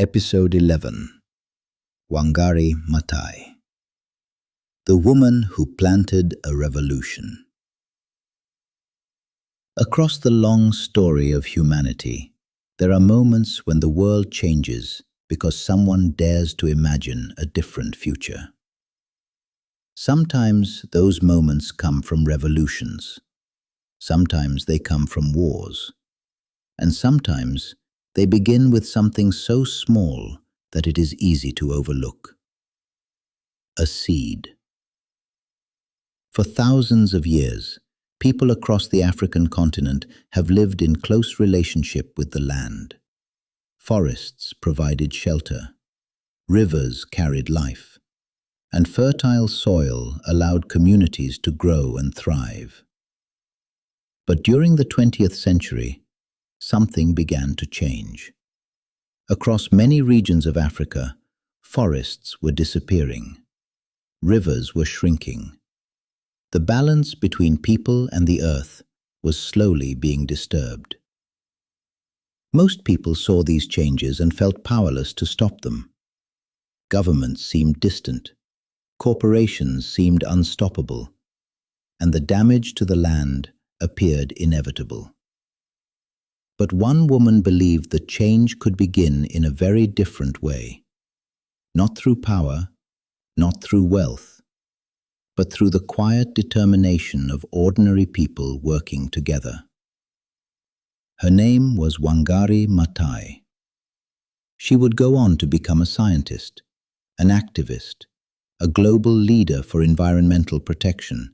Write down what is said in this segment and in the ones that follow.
Episode 11. Wangari Maathai. The woman who planted a revolution. Across the long story of humanity, there are moments when the world changes because someone dares to imagine a different future. Sometimes those moments come from revolutions. Sometimes they come from wars. And sometimes they begin with something so small that it is easy to overlook. A seed. For thousands of years, people across the African continent have lived in close relationship with the land. Forests provided shelter, rivers carried life, and fertile soil allowed communities to grow and thrive. But during the 20th century, something began to change. Across many regions of Africa, forests were disappearing. Rivers were shrinking. The balance between people and the earth was slowly being disturbed. Most people saw these changes and felt powerless to stop them. Governments seemed distant, corporations seemed unstoppable, and the damage to the land appeared inevitable. But one woman believed that change could begin in a very different way. Not through power, not through wealth, but through the quiet determination of ordinary people working together. Her name was Wangari Maathai. She would go on to become a scientist, an activist, a global leader for environmental protection,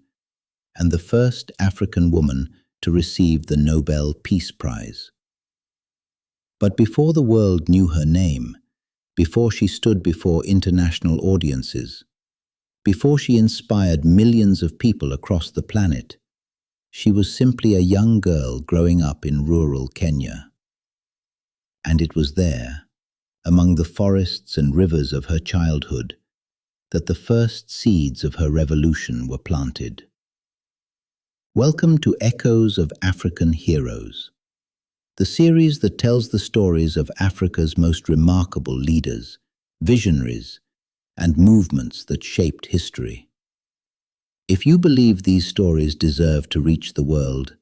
and the first African woman to receive the Nobel Peace Prize. But before the world knew her name, before she stood before international audiences, before she inspired millions of people across the planet, she was simply a young girl growing up in rural Kenya. And it was there, among the forests and rivers of her childhood, that the first seeds of her revolution were planted. Welcome to Echoes of African Heroes, the series that tells the stories of Africa's most remarkable leaders, visionaries, and movements that shaped history. If you believe these stories deserve to reach the world,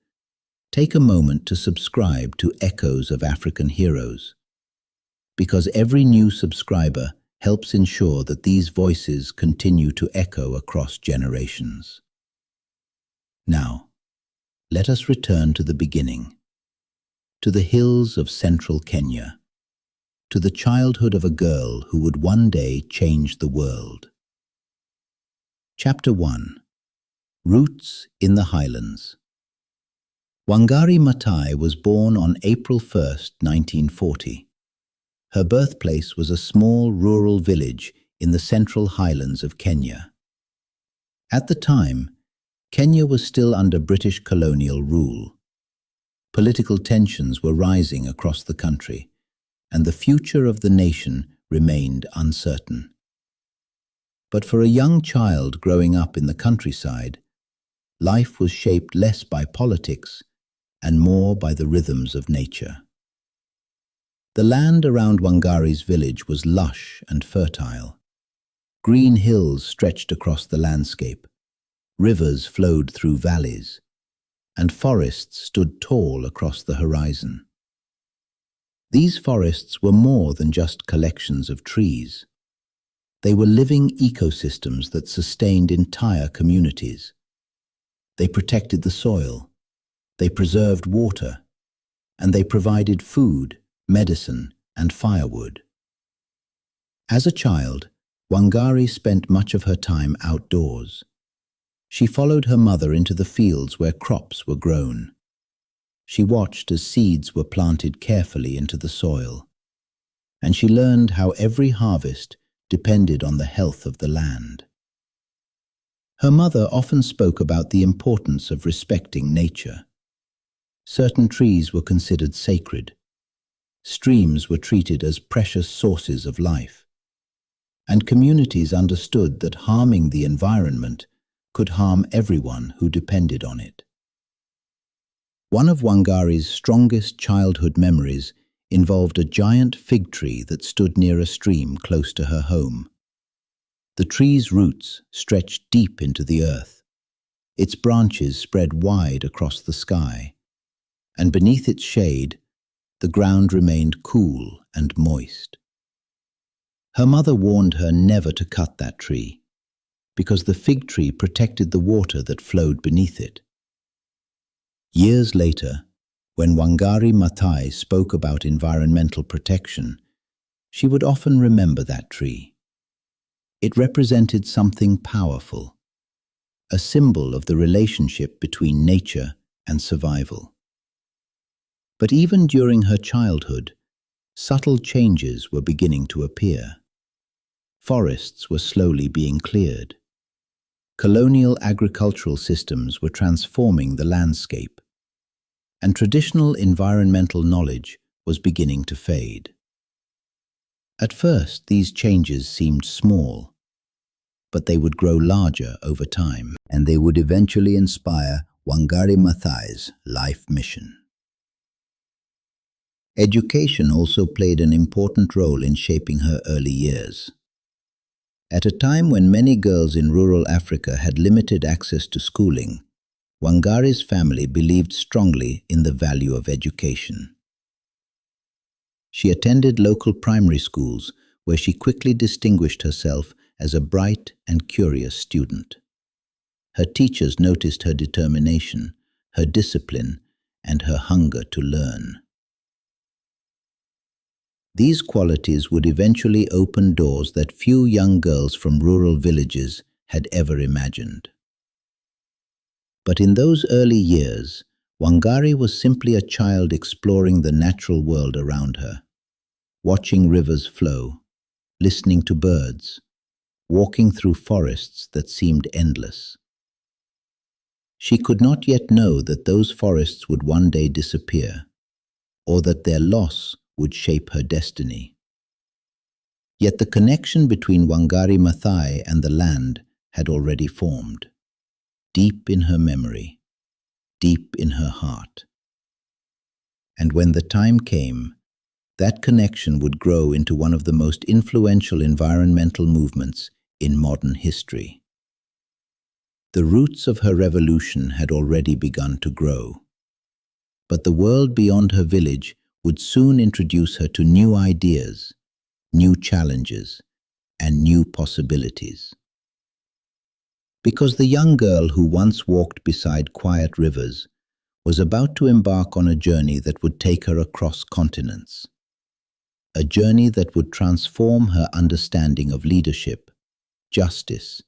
take a moment to subscribe to Echoes of African Heroes, because every new subscriber helps ensure that these voices continue to echo across generations. Now, let us return to the beginning, to the hills of central Kenya, to the childhood of a girl who would one day change the world. Chapter 1. Roots in the Highlands. Wangari Maathai was born on April 1st, 1940. Her birthplace was a small rural village in the central highlands of Kenya. At the time, Kenya was still under British colonial rule. Political tensions were rising across the country, and the future of the nation remained uncertain. But for a young child growing up in the countryside, life was shaped less by politics and more by the rhythms of nature. The land around Wangari's village was lush and fertile. Green hills stretched across the landscape, rivers flowed through valleys, and forests stood tall across the horizon. These forests were more than just collections of trees. They were living ecosystems that sustained entire communities. They protected the soil, they preserved water, and they provided food, medicine, and firewood. As a child, Wangari spent much of her time outdoors. She followed her mother into the fields where crops were grown. She watched as seeds were planted carefully into the soil, and she learned how every harvest depended on the health of the land. Her mother often spoke about the importance of respecting nature. Certain trees were considered sacred. Streams were treated as precious sources of life, and communities understood that harming the environment could harm everyone who depended on it. One of Wangari's strongest childhood memories involved a giant fig tree that stood near a stream close to her home. The tree's roots stretched deep into the earth. Its branches spread wide across the sky, and beneath its shade, the ground remained cool and moist. Her mother warned her never to cut that tree, because the fig tree protected the water that flowed beneath it. Years later, when Wangari Maathai spoke about environmental protection, she would often remember that tree. It represented something powerful, a symbol of the relationship between nature and survival. But even during her childhood, subtle changes were beginning to appear. Forests were slowly being cleared. Colonial agricultural systems were transforming the landscape, and traditional environmental knowledge was beginning to fade. At first, these changes seemed small, but they would grow larger over time, and they would eventually inspire Wangari Maathai's life mission. Education also played an important role in shaping her early years. At a time when many girls in rural Africa had limited access to schooling, Wangari's family believed strongly in the value of education. She attended local primary schools, where she quickly distinguished herself as a bright and curious student. Her teachers noticed her determination, her discipline, and her hunger to learn. These qualities would eventually open doors that few young girls from rural villages had ever imagined. But in those early years, Wangari was simply a child exploring the natural world around her, watching rivers flow, listening to birds, walking through forests that seemed endless. She could not yet know that those forests would one day disappear, or that their loss would shape her destiny. Yet the connection between Wangari Maathai and the land had already formed, deep in her memory, deep in her heart. And when the time came, that connection would grow into one of the most influential environmental movements in modern history. The roots of her revolution had already begun to grow, but the world beyond her village would soon introduce her to new ideas, new challenges, and new possibilities. Because the young girl who once walked beside quiet rivers was about to embark on a journey that would take her across continents, a journey that would transform her understanding of leadership, justice,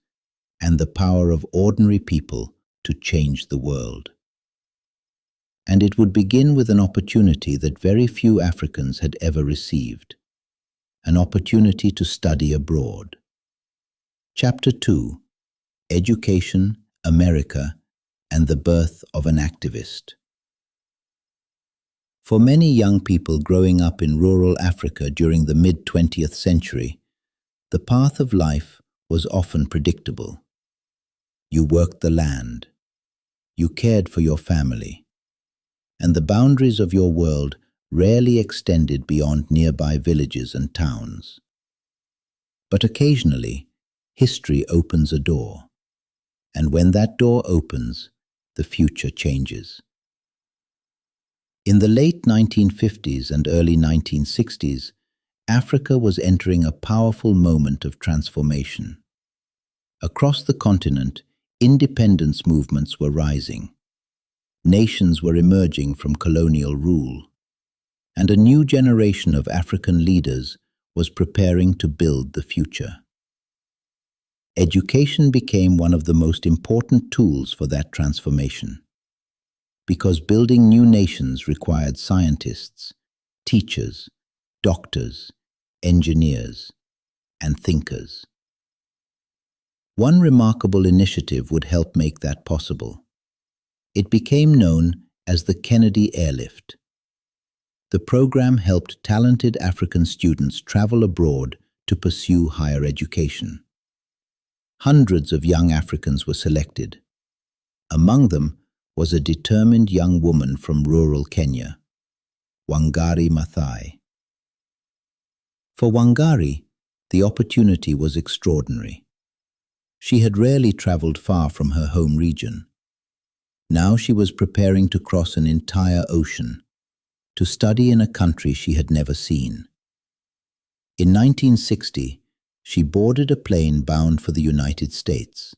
and the power of ordinary people to change the world. And it would begin with an opportunity that very few Africans had ever received, an opportunity to study abroad. Chapter 2: Education, America, and the Birth of an Activist. For many young people growing up in rural Africa during the mid-20th century, the path of life was often predictable. You worked the land, you cared for your family, and the boundaries of your world rarely extended beyond nearby villages and towns. But occasionally, history opens a door, and when that door opens, the future changes. In the late 1950s and early 1960s, Africa was entering a powerful moment of transformation. Across the continent, independence movements were rising. Nations were emerging from colonial rule, and a new generation of African leaders was preparing to build the future. Education became one of the most important tools for that transformation, because building new nations required scientists, teachers, doctors, engineers, and thinkers. One remarkable initiative would help make that possible. It became known as the Kennedy Airlift. The program helped talented African students travel abroad to pursue higher education. Hundreds of young Africans were selected. Among them was a determined young woman from rural Kenya. Wangari Maathai. For Wangari, the opportunity was extraordinary. She had rarely traveled far from her home region. Now she was preparing to cross an entire ocean, to study in a country she had never seen. In 1960, she boarded a plane bound for the United States.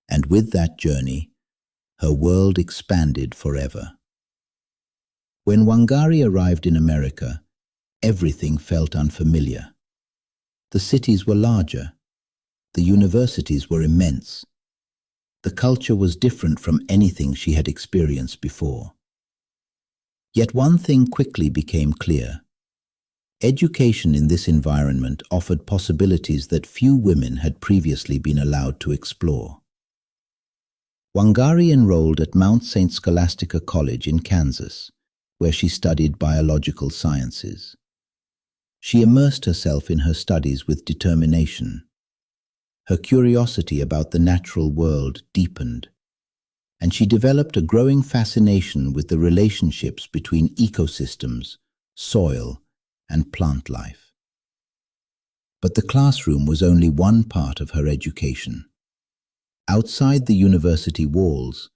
And with that journey, her world expanded forever. When Wangari arrived in America, everything felt unfamiliar. The cities were larger. The universities were immense. The culture was different from anything she had experienced before. Yet one thing quickly became clear. Education in this environment offered possibilities that few women had previously been allowed to explore. Wangari enrolled at Mount St. Scholastica College in Kansas, where she studied biological sciences. She immersed herself in her studies with determination. Her curiosity about the natural world deepened, and she developed a growing fascination with the relationships between ecosystems, soil, and plant life. But the classroom was only one part of her education. Outside the university walls,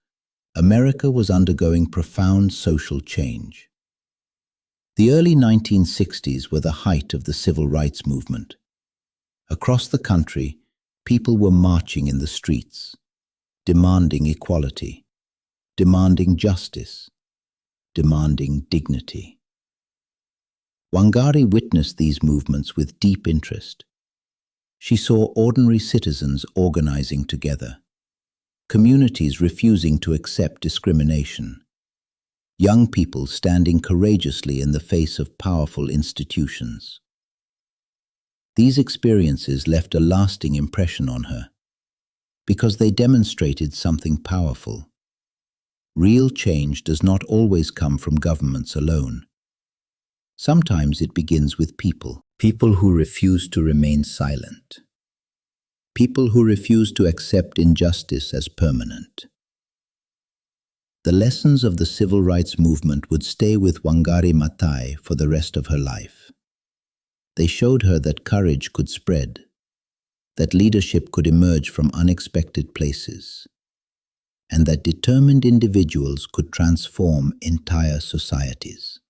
America was undergoing profound social change. The early 1960s were the height of the civil rights movement. Across the country, people were marching in the streets, demanding equality, demanding justice, demanding dignity. Wangari witnessed these movements with deep interest. She saw ordinary citizens organizing together, communities refusing to accept discrimination, young people standing courageously in the face of powerful institutions. These experiences left a lasting impression on her, because they demonstrated something powerful. Real change does not always come from governments alone. Sometimes it begins with people who refuse to remain silent. People who refuse to accept injustice as permanent. The lessons of the civil rights movement would stay with Wangari Maathai for the rest of her life. They showed her that courage could spread, that leadership could emerge from unexpected places, and that determined individuals could transform entire societies.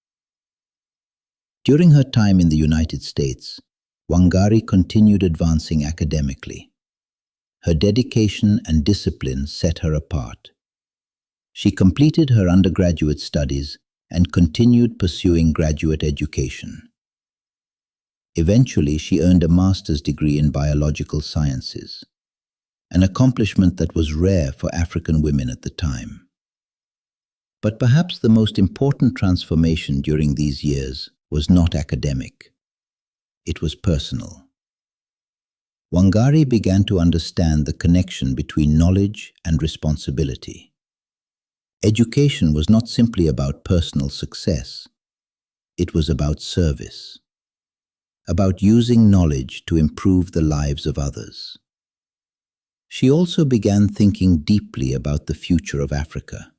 During her time in the United States, Wangari continued advancing academically. Her dedication and discipline set her apart. She completed her undergraduate studies and continued pursuing graduate education. Eventually, she earned a master's degree in biological sciences, an accomplishment that was rare for African women at the time. But perhaps the most important transformation during these years was not academic. It was personal. Wangari began to understand the connection between knowledge and responsibility. Education was not simply about personal success. It was about service, about using knowledge to improve the lives of others. She also began thinking deeply about the future of Africa.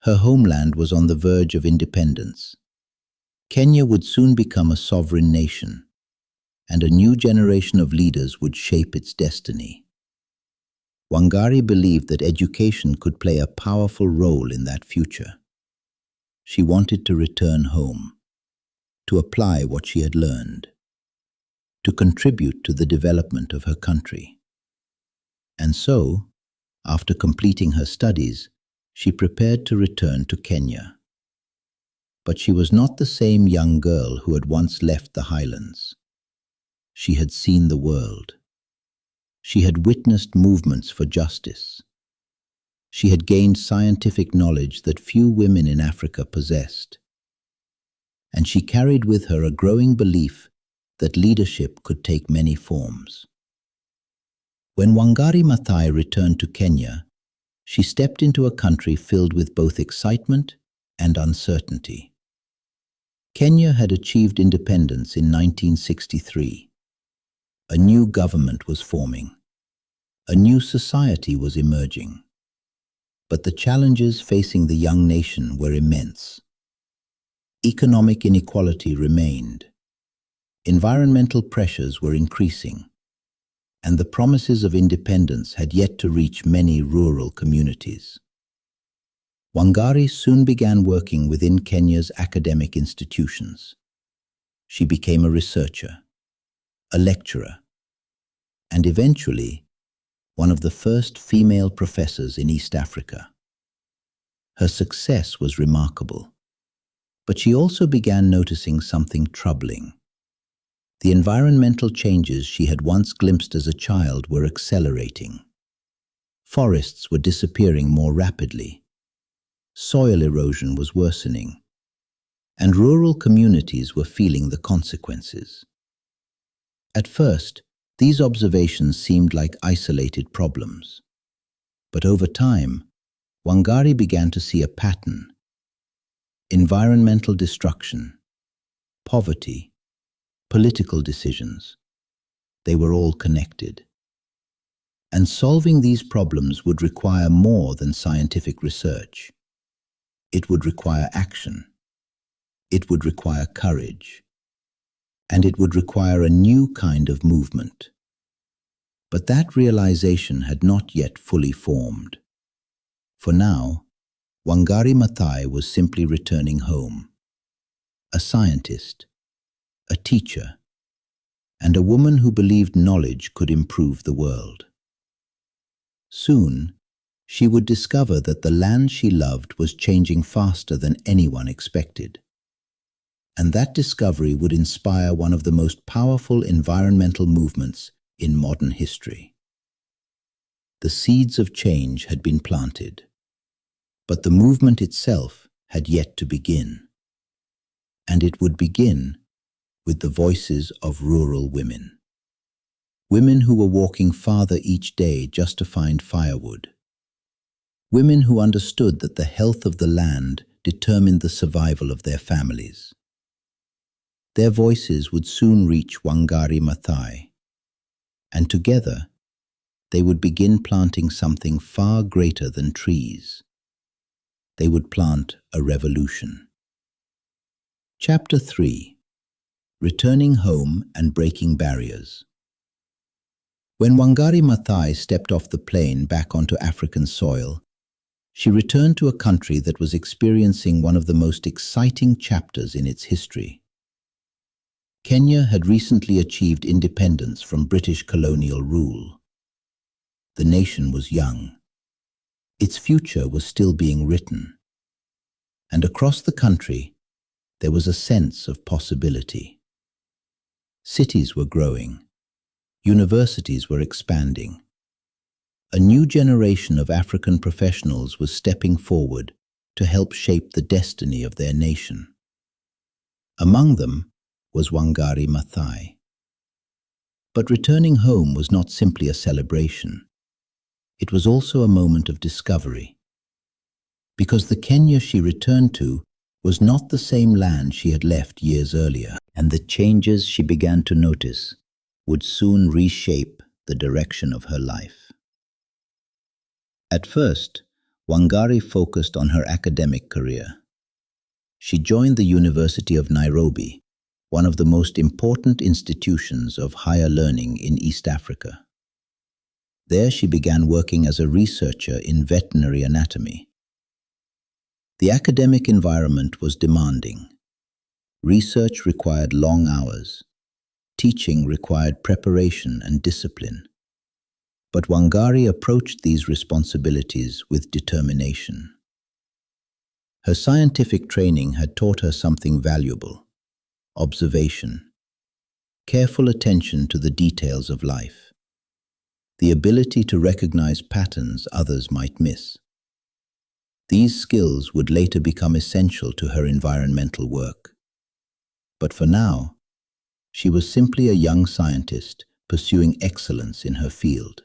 Her homeland was on the verge of independence. Kenya would soon become a sovereign nation, and a new generation of leaders would shape its destiny. Wangari believed that education could play a powerful role in that future. She wanted to return home, to apply what she had learned, to contribute to the development of her country. And so, after completing her studies, she prepared to return to Kenya. But she was not the same young girl who had once left the highlands. She had seen the world. She had witnessed movements for justice. She had gained scientific knowledge that few women in Africa possessed. And she carried with her a growing belief that leadership could take many forms. When Wangari Maathai returned to Kenya, she stepped into a country filled with both excitement and uncertainty. Kenya had achieved independence in 1963. A new government was forming. A new society was emerging. But the challenges facing the young nation were immense. economic inequality remained. Environmental pressures were increasing, and the promises of independence had yet to reach many rural communities. Wangari soon began working within Kenya's academic institutions. She became a researcher, a lecturer, and eventually one of the first female professors in East Africa. Her success was remarkable, but she also began noticing something troubling. The environmental changes she had once glimpsed as a child were accelerating. Forests were disappearing more rapidly. Soil erosion was worsening, and rural communities were feeling the consequences. At first, these observations seemed like isolated problems. But over time, Wangari began to see a pattern. Environmental destruction, poverty, political decisions, they were all connected. And solving these problems would require more than scientific research. It would require action. It would require courage. And it would require a new kind of movement. But that realization had not yet fully formed. For now, Wangari Maathai was simply returning home. A scientist, a teacher, and a woman who believed knowledge could improve the world. Soon, she would discover that the land she loved was changing faster than anyone expected. And that discovery would inspire one of the most powerful environmental movements in modern history. The seeds of change had been planted, but the movement itself had yet to begin. And it would begin with the voices of rural women. Women who were walking farther each day just to find firewood. Women who understood that the health of the land determined the survival of their families. Their voices would soon reach Wangari Maathai, and together they would begin planting something far greater than trees. They would plant a revolution. Chapter 3: Returning Home and Breaking Barriers. When Wangari Maathai stepped off the plane back onto African soil, she returned to a country that was experiencing one of the most exciting chapters in its history. Kenya had recently achieved independence from British colonial rule. The nation was young. Its future was still being written. And across the country, there was a sense of possibility. Cities were growing. Universities were expanding. A new generation of African professionals was stepping forward to help shape the destiny of their nation. Among them was Wangari Maathai. But returning home was not simply a celebration. It was also a moment of discovery. Because the Kenya she returned to was not the same land she had left years earlier, and the changes she began to notice would soon reshape the direction of her life. At first, Wangari focused on her academic career. She joined the University of Nairobi, one of the most important institutions of higher learning in East Africa. There she began working as a researcher in veterinary anatomy. The academic environment was demanding. Research required long hours. Teaching required preparation and discipline. But Wangari approached these responsibilities with determination. Her scientific training had taught her something valuable: observation, careful attention to the details of life, the ability to recognize patterns others might miss. These skills would later become essential to her environmental work. But for now, she was simply a young scientist pursuing excellence in her field.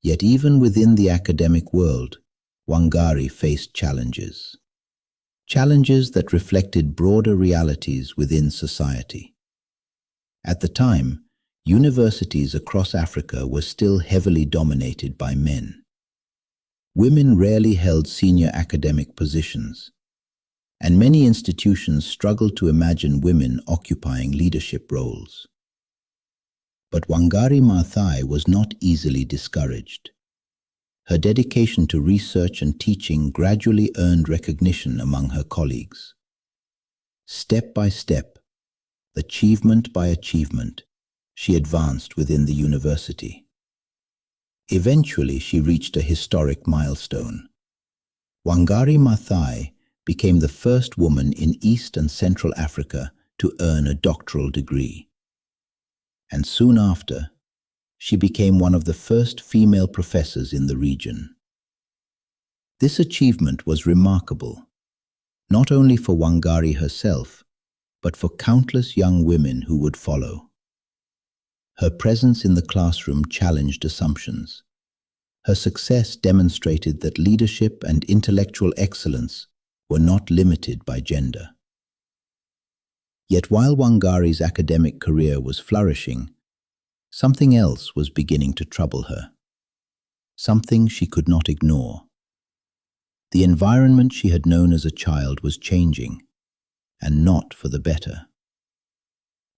Yet even within the academic world, Wangari faced challenges. Challenges that reflected broader realities within society. At the time, universities across Africa were still heavily dominated by men. Women rarely held senior academic positions, and many institutions struggled to imagine women occupying leadership roles. But Wangari Maathai was not easily discouraged. Her dedication to research and teaching gradually earned recognition among her colleagues. Step by step, achievement by achievement, she advanced within the university. Eventually, she reached a historic milestone. Wangari Maathai became the first woman in East and Central Africa to earn a doctoral degree. And soon after, she became one of the first female professors in the region. This achievement was remarkable, not only for Wangari herself, but for countless young women who would follow. Her presence in the classroom challenged assumptions. Her success demonstrated that leadership and intellectual excellence were not limited by gender. Yet while Wangari's academic career was flourishing, something else was beginning to trouble her. Something she could not ignore. The environment she had known as a child was changing, and not for the better.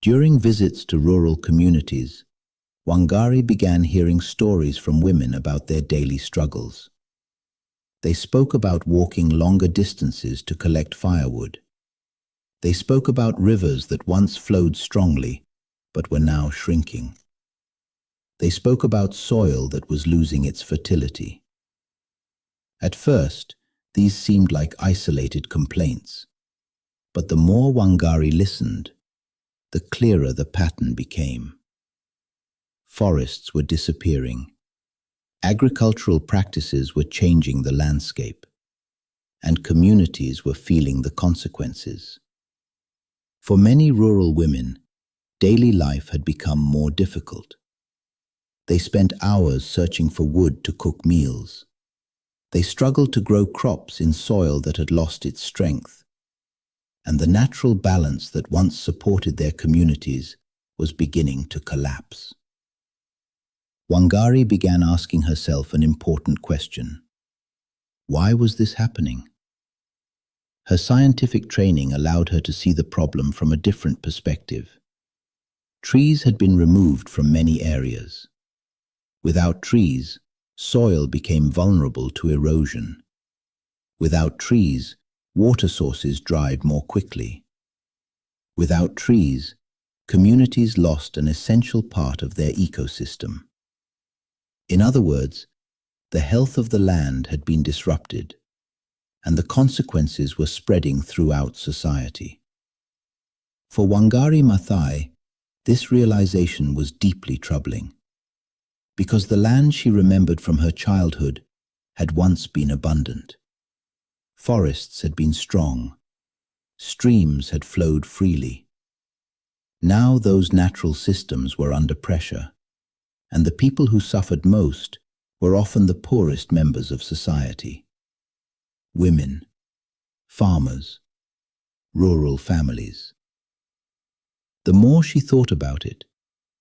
During visits to rural communities, Wangari began hearing stories from women about their daily struggles. They spoke about walking longer distances to collect firewood. They spoke about rivers that once flowed strongly, but were now shrinking. They spoke about soil that was losing its fertility. At first, these seemed like isolated complaints. But the more Wangari listened, the clearer the pattern became. Forests were disappearing. Agricultural practices were changing the landscape, and communities were feeling the consequences. For many rural women, daily life had become more difficult. They spent hours searching for wood to cook meals. They struggled to grow crops in soil that had lost its strength, and the natural balance that once supported their communities was beginning to collapse. Wangari began asking herself an important question. Why was this happening? Her scientific training allowed her to see the problem from a different perspective. Trees had been removed from many areas. Without trees, soil became vulnerable to erosion. Without trees, water sources dried more quickly. Without trees, communities lost an essential part of their ecosystem. In other words, the health of the land had been disrupted, and the consequences were spreading throughout society. For Wangari Maathai, this realization was deeply troubling, because the land she remembered from her childhood had once been abundant. Forests had been strong. Streams had flowed freely. Now those natural systems were under pressure, and the people who suffered most were often the poorest members of society. Women, farmers, rural families. The more she thought about it,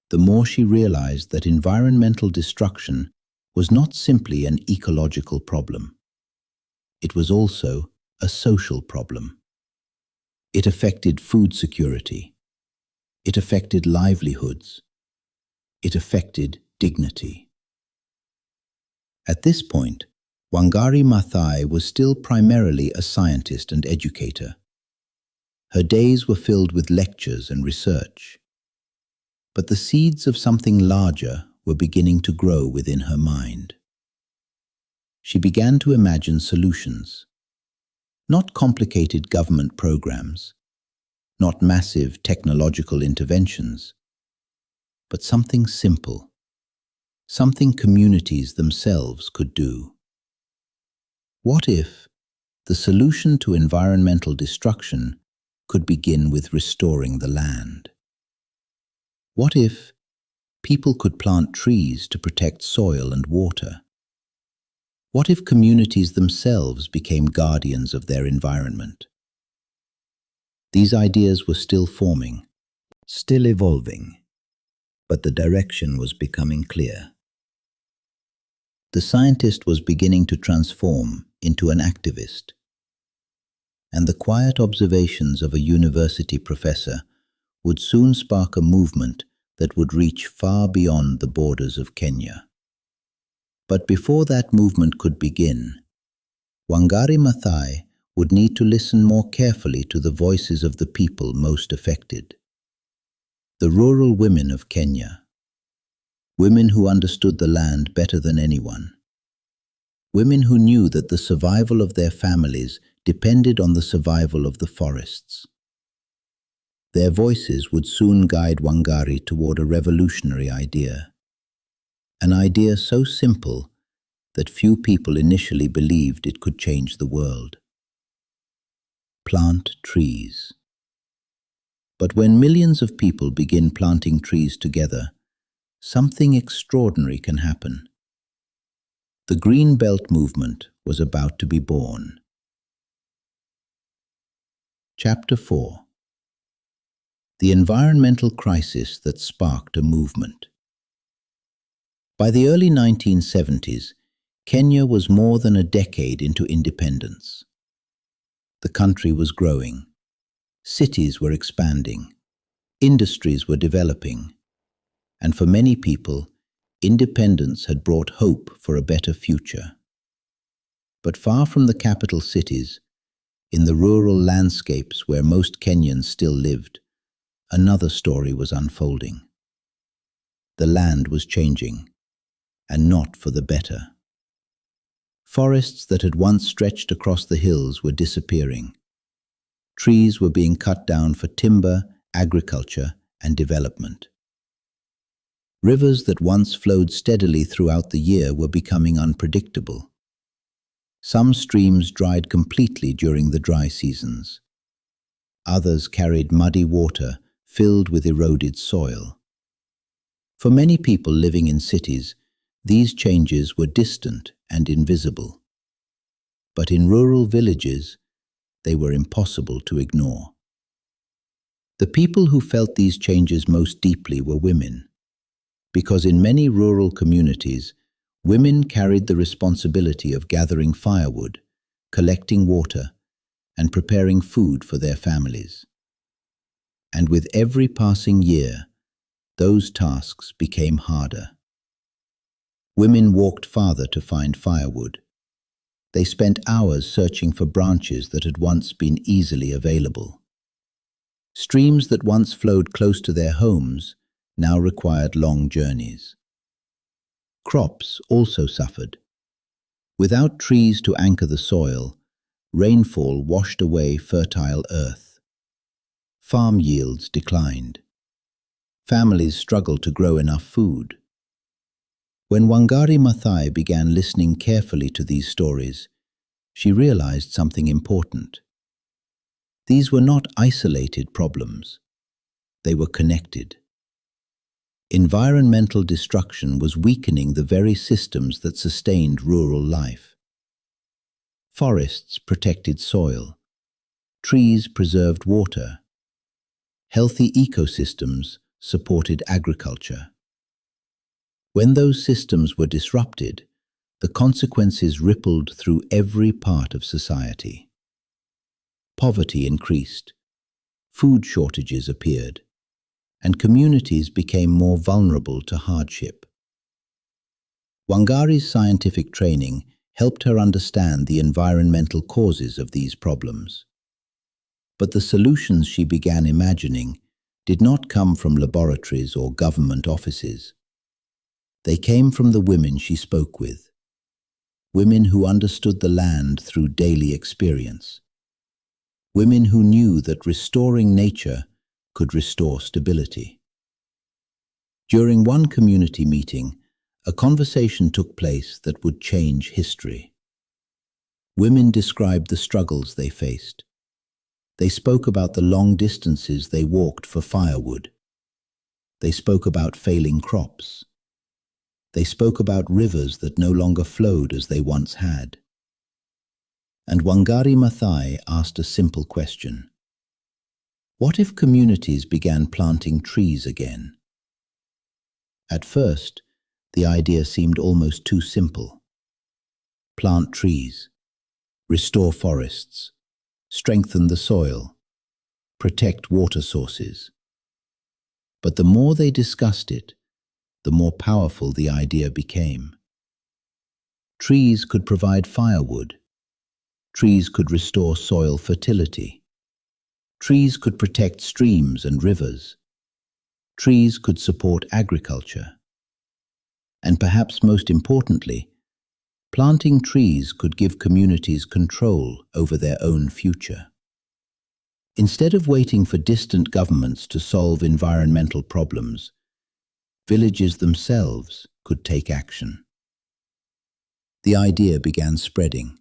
the more she realized that environmental destruction was not simply an ecological problem. It was also a social problem. It affected food security. It affected livelihoods. It affected dignity. At this point, Wangari Maathai was still primarily a scientist and educator. Her days were filled with lectures and research. But the seeds of something larger were beginning to grow within her mind. She began to imagine solutions. Not complicated government programs, not massive technological interventions, but something simple, something communities themselves could do. What if the solution to environmental destruction could begin with restoring the land? What if people could plant trees to protect soil and water? What if communities themselves became guardians of their environment? These ideas were still forming, still evolving, but the direction was becoming clear. The scientist was beginning to transform into an activist. and the quiet observations of a university professor would soon spark a movement that would reach far beyond the borders of Kenya. But before that movement could begin, Wangari Maathai would need to listen more carefully to the voices of the people most affected. The rural women of Kenya. Women who understood the land better than anyone. Women who knew that the survival of their families depended on the survival of the forests. Their voices would soon guide Wangari toward a revolutionary idea. An idea so simple that few people initially believed it could change the world. Plant trees. But when millions of people begin planting trees together, something extraordinary can happen. The Green Belt movement was about to be born. Chapter 4. The environmental crisis that sparked a movement. By the early 1970s, Kenya was more than a decade into independence. The country was growing. Cities were expanding. Industries were developing. And for many people, independence had brought hope for a better future. But far from the capital cities, in the rural landscapes where most Kenyans still lived, another story was unfolding. The land was changing, and not for the better. Forests that had once stretched across the hills were disappearing. Trees were being cut down for timber, agriculture, and development. Rivers that once flowed steadily throughout the year were becoming unpredictable. Some streams dried completely during the dry seasons. Others carried muddy water filled with eroded soil. For many people living in cities, these changes were distant and invisible. But in rural villages, they were impossible to ignore. The people who felt these changes most deeply were women, because in many rural communities, women carried the responsibility of gathering firewood, collecting water, and preparing food for their families. And with every passing year, those tasks became harder. Women walked farther to find firewood. They spent hours searching for branches that had once been easily available. Streams that once flowed close to their homes now required long journeys. Crops also suffered. Without trees to anchor the soil, rainfall washed away fertile earth. Farm yields declined. Families struggled to grow enough food. When Wangari Maathai began listening carefully to these stories, she realized something important. These were not isolated problems. They were connected. Environmental destruction was weakening the very systems that sustained rural life. Forests protected soil. Trees preserved water. Healthy ecosystems supported agriculture. When those systems were disrupted, the consequences rippled through every part of society. Poverty increased, food shortages appeared, and communities became more vulnerable to hardship. Wangari's scientific training helped her understand the environmental causes of these problems. But the solutions she began imagining did not come from laboratories or government offices. They came from the women she spoke with, women who understood the land through daily experience, women who knew that restoring nature could restore stability. During one community meeting, a conversation took place that would change history. Women described the struggles they faced. They spoke about the long distances they walked for firewood. They spoke about failing crops. They spoke about rivers that no longer flowed as they once had. And Wangari Maathai asked a simple question. What if communities began planting trees again? At first, the idea seemed almost too simple. Plant trees, restore forests, strengthen the soil, protect water sources. But the more they discussed it, the more powerful the idea became. Trees could provide firewood. Trees could restore soil fertility. Trees could protect streams and rivers. Trees could support agriculture. And perhaps most importantly, planting trees could give communities control over their own future. Instead of waiting for distant governments to solve environmental problems, villages themselves could take action. The idea began spreading.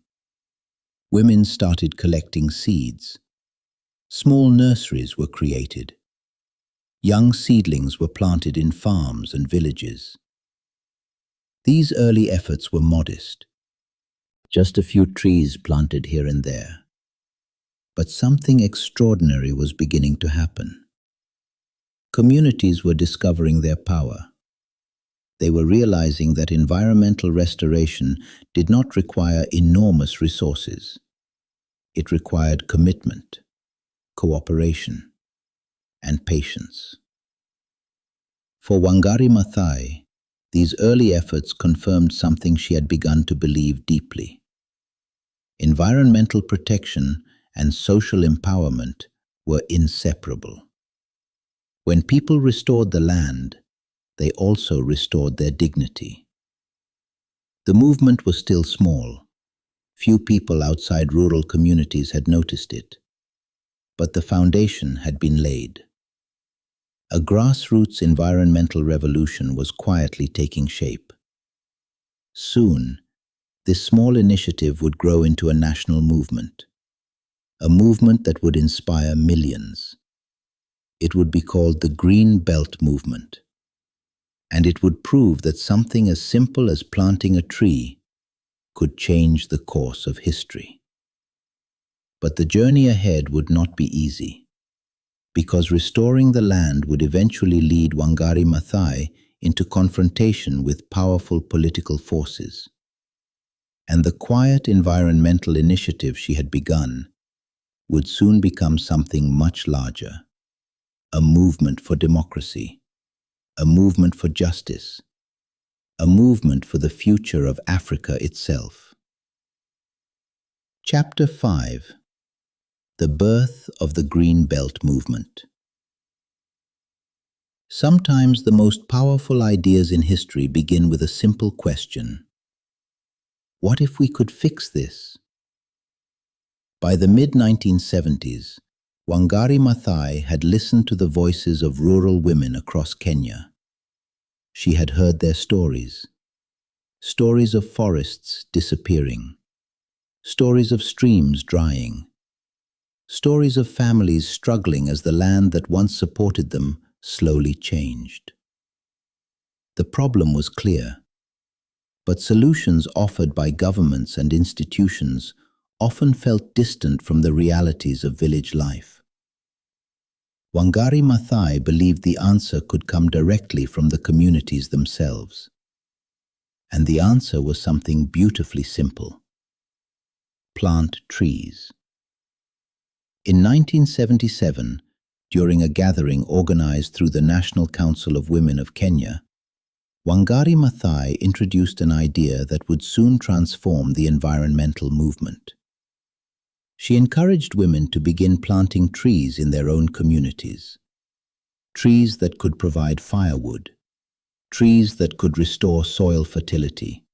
Women started collecting seeds. Small nurseries were created. Young seedlings were planted in farms and villages. These early efforts were modest, just a few trees planted here and there. But something extraordinary was beginning to happen. Communities were discovering their power. They were realizing that environmental restoration did not require enormous resources. It required commitment, cooperation, and patience. For Wangari Maathai, these early efforts confirmed something she had begun to believe deeply. Environmental protection and social empowerment were inseparable. When people restored the land, they also restored their dignity. The movement was still small. Few people outside rural communities had noticed it, but the foundation had been laid. A grassroots environmental revolution was quietly taking shape. Soon, this small initiative would grow into a national movement, a movement that would inspire millions. It would be called the Green Belt Movement, and it would prove that something as simple as planting a tree could change the course of history. But the journey ahead would not be easy, because restoring the land would eventually lead Wangari Maathai into confrontation with powerful political forces. And the quiet environmental initiative she had begun would soon become something much larger, a movement for democracy, a movement for justice, a movement for the future of Africa itself. Chapter 5: The Birth of the Green Belt Movement. Sometimes the most powerful ideas in history begin with a simple question: what if we could fix this? By the mid-1970s, Wangari Maathai had listened to the voices of rural women across Kenya. She had heard their stories of forests disappearing, stories of streams drying, stories of families struggling as the land that once supported them slowly changed. The problem was clear, but solutions offered by governments and institutions often felt distant from the realities of village life. Wangari Maathai believed the answer could come directly from the communities themselves. And the answer was something beautifully simple: plant trees. In 1977, during a gathering organized through the National Council of Women of Kenya, Wangari Maathai introduced an idea that would soon transform the environmental movement. She encouraged women to begin planting trees in their own communities. Trees that could provide firewood. Trees that could restore soil fertility.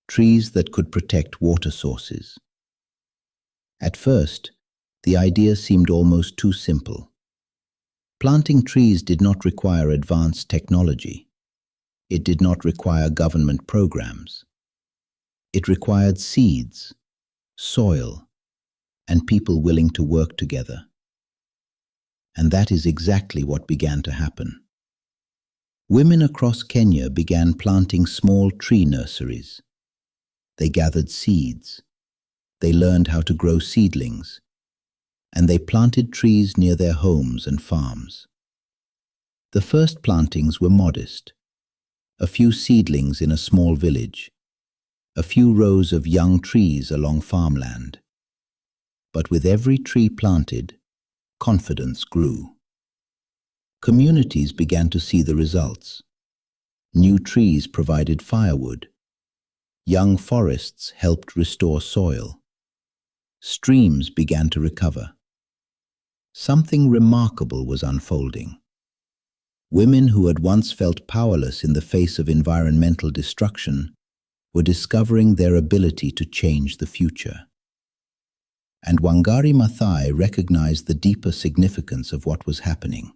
Trees that could protect water sources. At first, the idea seemed almost too simple. Planting trees did not require advanced technology. It did not require government programs. It required seeds, soil, and people willing to work together. And that is exactly what began to happen. Women across Kenya began planting small tree nurseries. They gathered seeds. They learned how to grow seedlings. And they planted trees near their homes and farms. The first plantings were modest. A few seedlings in a small village. A few rows of young trees along farmland. But with every tree planted, confidence grew. Communities began to see the results. New trees provided firewood. Young forests helped restore soil. Streams began to recover. Something remarkable was unfolding. Women who had once felt powerless in the face of environmental destruction were discovering their ability to change the future. And Wangari Maathai recognized the deeper significance of what was happening.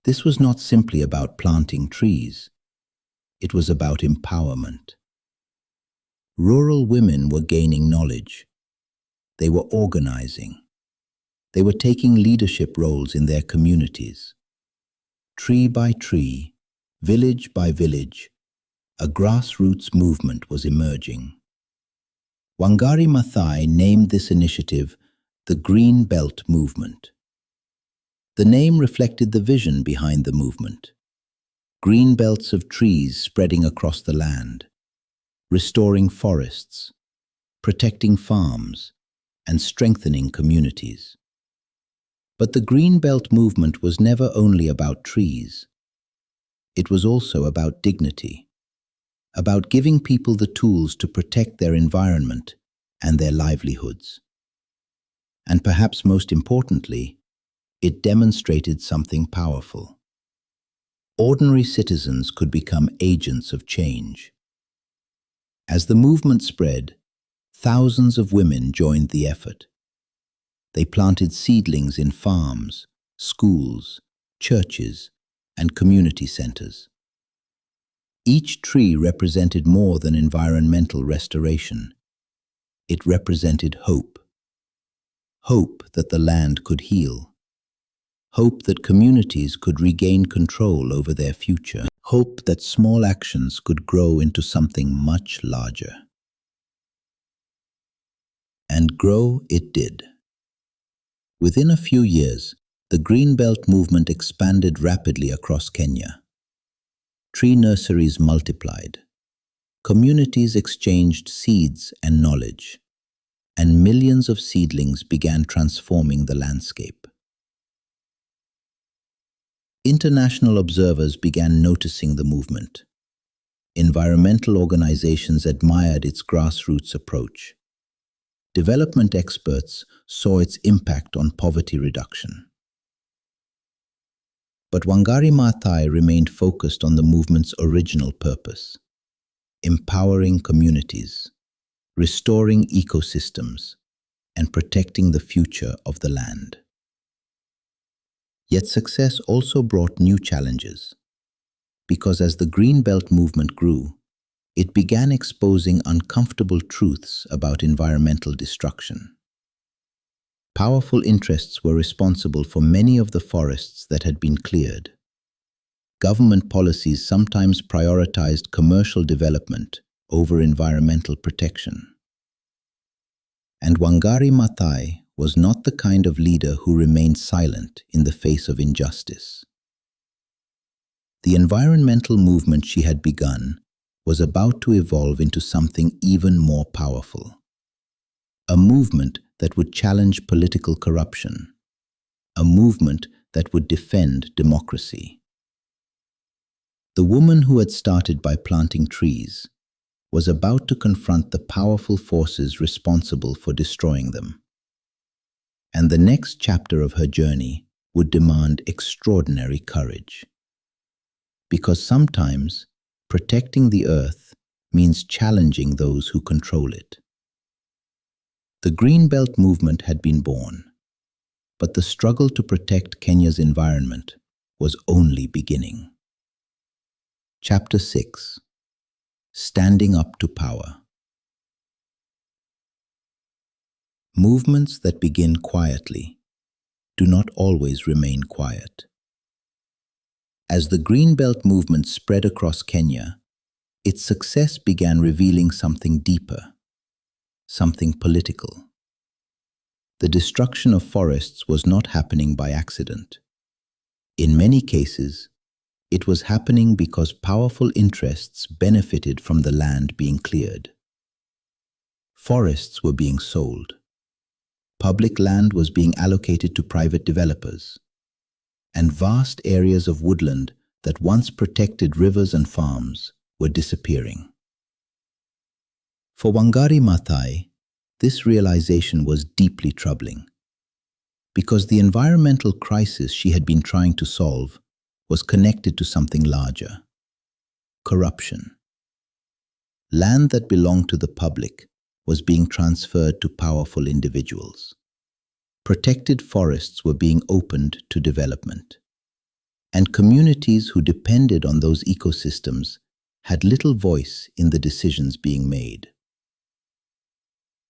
This was not simply about planting trees. It was about empowerment. Rural women were gaining knowledge. They were organizing. They were taking leadership roles in their communities. Tree by tree, village by village, a grassroots movement was emerging. Wangari Maathai named this initiative the Green Belt Movement. The name reflected the vision behind the movement. Green belts of trees spreading across the land, restoring forests, protecting farms, and strengthening communities. But the Green Belt movement was never only about trees. It was also about dignity, about giving people the tools to protect their environment and their livelihoods. And perhaps most importantly, it demonstrated something powerful. Ordinary citizens could become agents of change. As the movement spread, thousands of women joined the effort. They planted seedlings in farms, schools, churches, and community centers. Each tree represented more than environmental restoration. It represented hope. Hope that the land could heal. Hope that communities could regain control over their future. Hope that small actions could grow into something much larger. And grow it did. Within a few years, the Green Belt movement expanded rapidly across Kenya. Tree nurseries multiplied. Communities exchanged seeds and knowledge, and millions of seedlings began transforming the landscape. International observers began noticing the movement. Environmental organizations admired its grassroots approach. Development experts saw its impact on poverty reduction. But Wangari Maathai remained focused on the movement's original purpose: empowering communities, restoring ecosystems, and protecting the future of the land. Yet success also brought new challenges, because as the Green Belt movement grew, it began exposing uncomfortable truths about environmental destruction. Powerful interests were responsible for many of the forests that had been cleared. Government policies sometimes prioritized commercial development over environmental protection. And Wangari Maathai was not the kind of leader who remained silent in the face of injustice. The environmental movement she had begun was about to evolve into something even more powerful. A movement that would challenge political corruption. A movement that would defend democracy. The woman who had started by planting trees was about to confront the powerful forces responsible for destroying them. And the next chapter of her journey would demand extraordinary courage. Because sometimes protecting the earth means challenging those who control it. The Green Belt movement had been born, but the struggle to protect Kenya's environment was only beginning. Chapter 6: Standing Up to Power. Movements that begin quietly do not always remain quiet. As the Green Belt movement spread across Kenya, its success began revealing something deeper, something political. The destruction of forests was not happening by accident. In many cases, it was happening because powerful interests benefited from the land being cleared. Forests were being sold. Public land was being allocated to private developers, and vast areas of woodland that once protected rivers and farms were disappearing. For Wangari Maathai, this realization was deeply troubling, because the environmental crisis she had been trying to solve was connected to something larger: corruption. Land that belonged to the public was being transferred to powerful individuals. Protected forests were being opened to development, and communities who depended on those ecosystems had little voice in the decisions being made.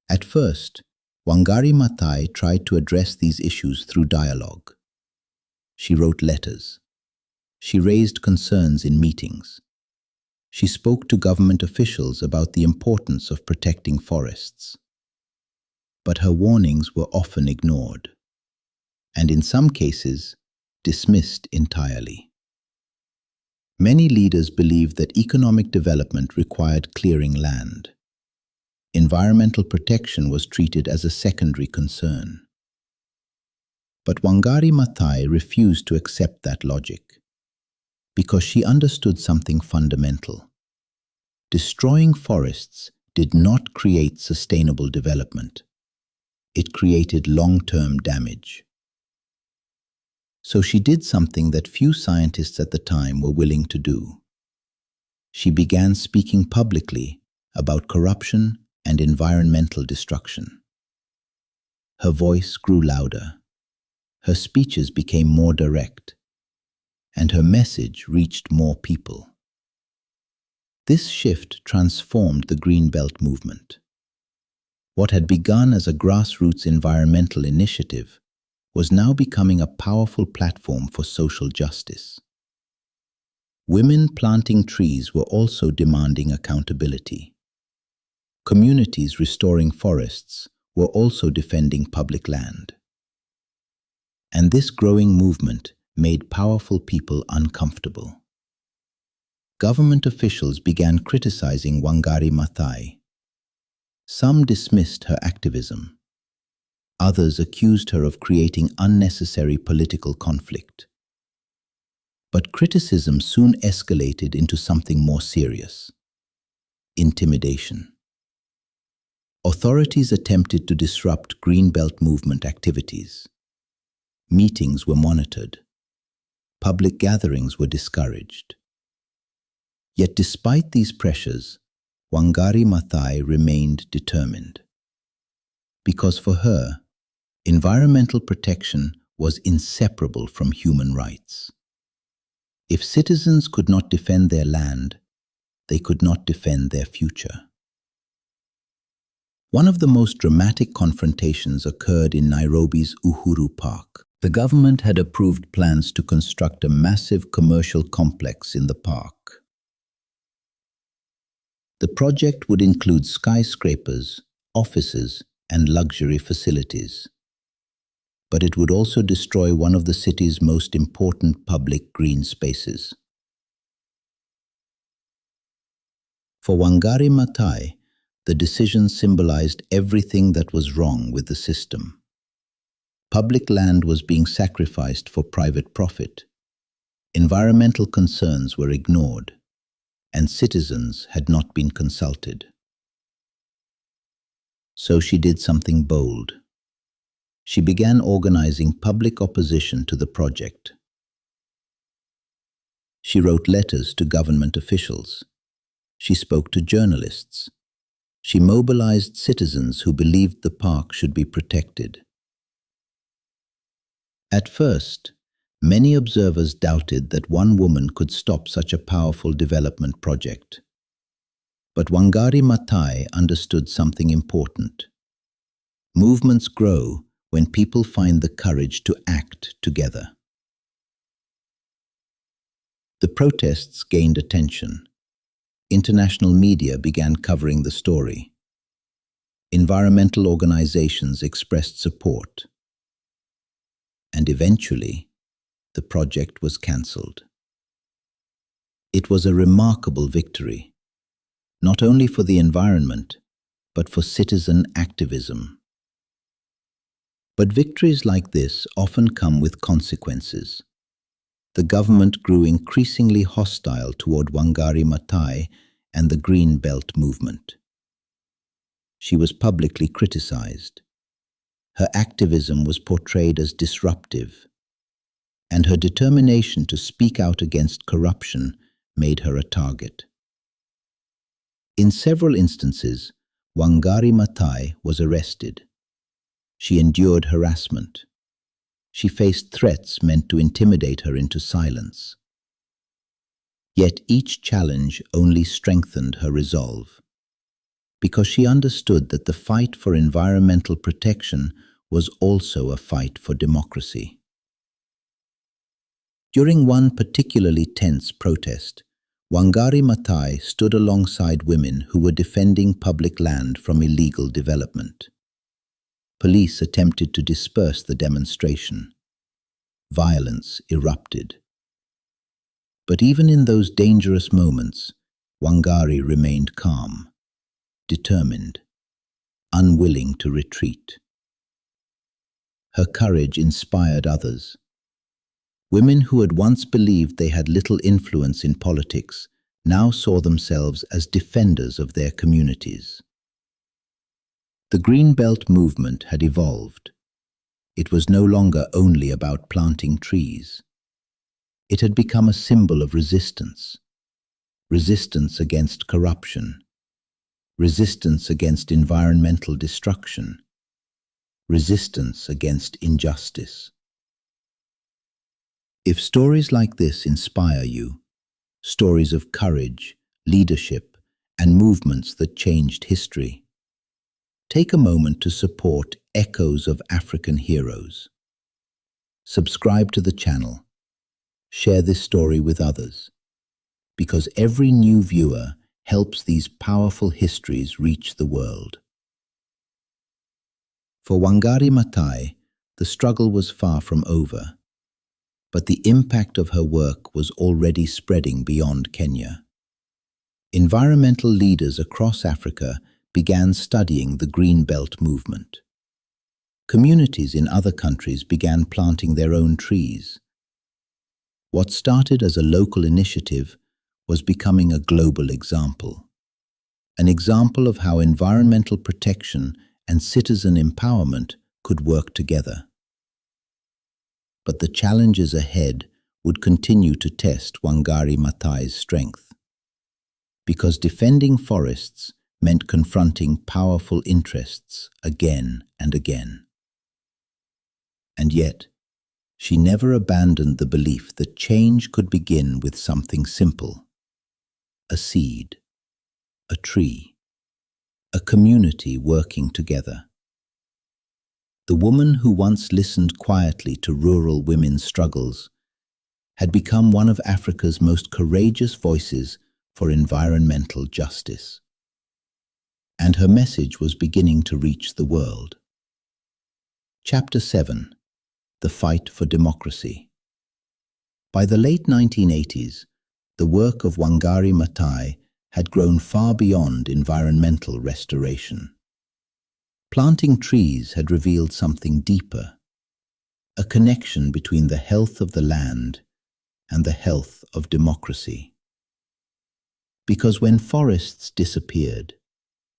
At first, Wangari Maathai tried to address these issues through dialogue. She wrote letters. She raised concerns in meetings. She spoke to government officials about the importance of protecting forests. But her warnings were often ignored, and in some cases, dismissed entirely. Many leaders believed that economic development required clearing land. Environmental protection was treated as a secondary concern. But Wangari Maathai refused to accept that logic, because she understood something fundamental. Destroying forests did not create sustainable development. It created long-term damage. So she did something that few scientists at the time were willing to do. She began speaking publicly about corruption and environmental destruction. Her voice grew louder. Her speeches became more direct, and her message reached more people. This shift transformed the Green Belt movement. What had begun as a grassroots environmental initiative was now becoming a powerful platform for social justice. Women planting trees were also demanding accountability. Communities restoring forests were also defending public land. And this growing movement made powerful people uncomfortable. Government officials began criticizing Wangari Maathai. Some dismissed her activism. Others accused her of creating unnecessary political conflict. But criticism soon escalated into something more serious: intimidation. Authorities attempted to disrupt Green Belt movement activities. Meetings were monitored. Public gatherings were discouraged. Yet despite these pressures, Wangari Maathai remained determined. Because for her, environmental protection was inseparable from human rights. If citizens could not defend their land, they could not defend their future. One of the most dramatic confrontations occurred in Nairobi's Uhuru Park. The government had approved plans to construct a massive commercial complex in the park. The project would include skyscrapers, offices, and luxury facilities. But it would also destroy one of the city's most important public green spaces. For Wangari Maathai, the decision symbolized everything that was wrong with the system. Public land was being sacrificed for private profit. Environmental concerns were ignored, and citizens had not been consulted. So she did something bold. She began organizing public opposition to the project. She wrote letters to government officials. She spoke to journalists. She mobilized citizens who believed the park should be protected. At first, many observers doubted that one woman could stop such a powerful development project. But Wangari Maathai understood something important. Movements grow when people find the courage to act together. The protests gained attention. International media began covering the story. Environmental organizations expressed support. And eventually, the project was cancelled. It was a remarkable victory, not only for the environment, but for citizen activism. But victories like this often come with consequences. The government grew increasingly hostile toward Wangari Maathai and the Green Belt movement. She was publicly criticized. Her activism was portrayed as disruptive, and her determination to speak out against corruption made her a target. In several instances, Wangari Maathai was arrested. She endured harassment. She faced threats meant to intimidate her into silence. Yet each challenge only strengthened her resolve, because she understood that the fight for environmental protection was also a fight for democracy. During one particularly tense protest, Wangari Maathai stood alongside women who were defending public land from illegal development. Police attempted to disperse the demonstration. Violence erupted. But even in those dangerous moments, Wangari remained calm, determined, unwilling to retreat. Her courage inspired others. Women who had once believed they had little influence in politics now saw themselves as defenders of their communities. The Green Belt movement had evolved. It was no longer only about planting trees. It had become a symbol of resistance. Resistance against corruption. Resistance against environmental destruction. Resistance against injustice. If stories like this inspire you, stories of courage, leadership, and movements that changed history, take a moment to support Echoes of African Heroes. Subscribe to the channel. Share this story with others, because every new viewer helps these powerful histories reach the world. For Wangari Maathai, the struggle was far from over, but the impact of her work was already spreading beyond Kenya. Environmental leaders across Africa began studying the Green Belt movement. Communities in other countries began planting their own trees. What started as a local initiative was becoming a global example. An example of how environmental protection and citizen empowerment could work together. But the challenges ahead would continue to test Wangari Maathai's strength, because defending forests meant confronting powerful interests again and again. And yet, she never abandoned the belief that change could begin with something simple: a seed, a tree, a community working together. The woman who once listened quietly to rural women's struggles had become one of Africa's most courageous voices for environmental justice. And her message was beginning to reach the world. Chapter 7: The Fight for Democracy. By the late 1980s, the work of Wangari Maathai had grown far beyond environmental restoration. Planting trees had revealed something deeper, a connection between the health of the land and the health of democracy. Because when forests disappeared,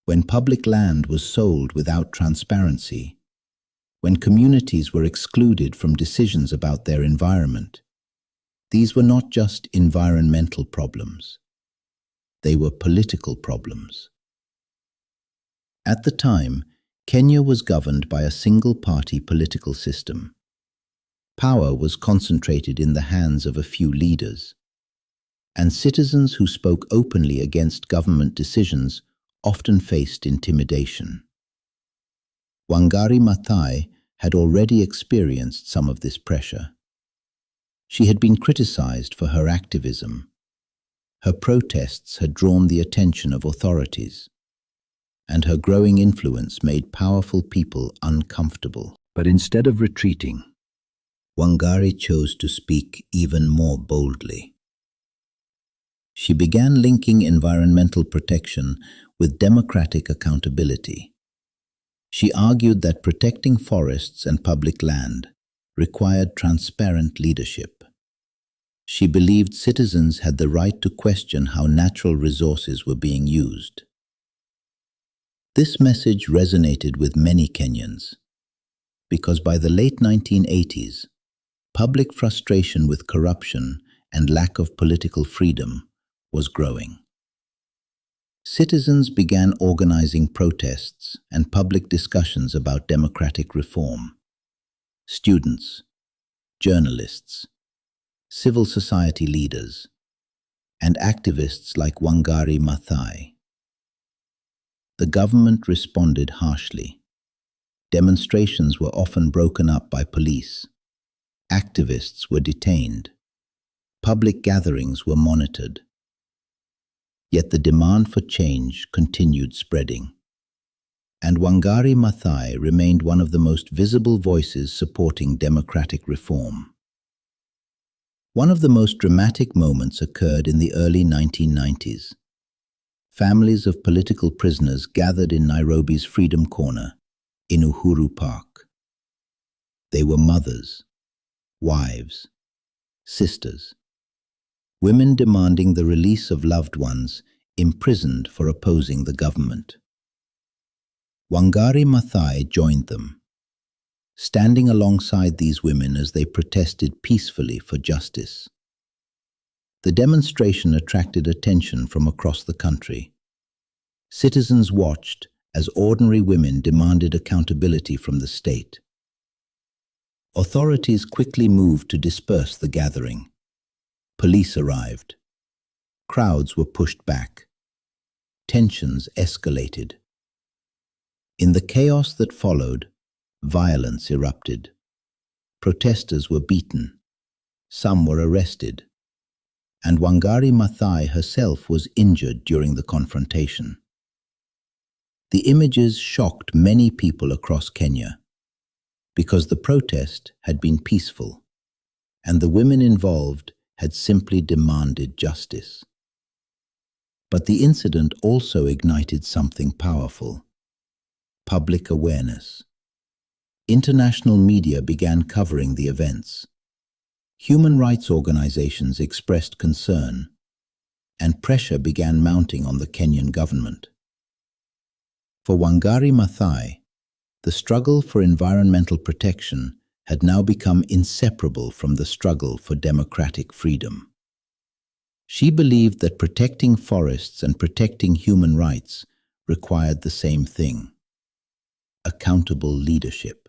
when public land was sold without transparency, when communities were excluded from decisions about their environment, these were not just environmental problems. They were political problems. At the time, Kenya was governed by a single-party political system. Power was concentrated in the hands of a few leaders, and citizens who spoke openly against government decisions often faced intimidation. Wangari Maathai had already experienced some of this pressure. She had been criticized for her activism. Her protests had drawn the attention of authorities, and her growing influence made powerful people uncomfortable. But instead of retreating, Wangari chose to speak even more boldly. She began linking environmental protection with democratic accountability. She argued that protecting forests and public land required transparent leadership. She believed citizens had the right to question how natural resources were being used. This message resonated with many Kenyans because by the late 1980s, public frustration with corruption and lack of political freedom was growing. Citizens began organizing protests and public discussions about democratic reform. Students, journalists, civil society leaders, and activists like Wangari Maathai. The government responded harshly. Demonstrations were often broken up by police. Activists were detained. Public gatherings were monitored. Yet the demand for change continued spreading. And Wangari Maathai remained one of the most visible voices supporting democratic reform. One of the most dramatic moments occurred in the early 1990s. Families of political prisoners gathered in Nairobi's Freedom Corner in Uhuru Park. They were mothers, wives, sisters, women demanding the release of loved ones imprisoned for opposing the government. Wangari Maathai joined them, standing alongside these women as they protested peacefully for justice. The demonstration attracted attention from across the country. Citizens watched as ordinary women demanded accountability from the state. Authorities quickly moved to disperse the gathering. Police arrived. Crowds were pushed back. Tensions escalated. In the chaos that followed, violence erupted. Protesters were beaten. Some were arrested. And Wangari Maathai herself was injured during the confrontation. The images shocked many people across Kenya because the protest had been peaceful and the women involved had simply demanded justice. But the incident also ignited something powerful: public awareness. International media began covering the events. Human rights organizations expressed concern, and pressure began mounting on the Kenyan government. For Wangari Maathai, the struggle for environmental protection had now become inseparable from the struggle for democratic freedom. She believed that protecting forests and protecting human rights required the same thing: accountable leadership.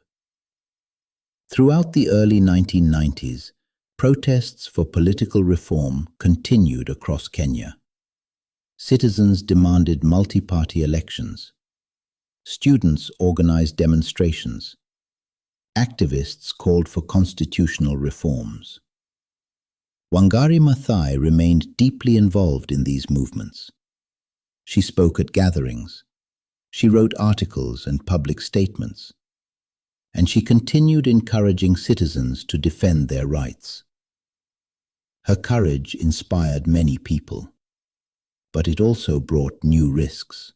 Throughout the early 1990s, protests for political reform continued across Kenya. Citizens demanded multi-party elections. Students organized demonstrations. Activists called for constitutional reforms. Wangari Maathai remained deeply involved in these movements. She spoke at gatherings. She wrote articles and public statements. And she continued encouraging citizens to defend their rights. Her courage inspired many people, but it also brought new risks.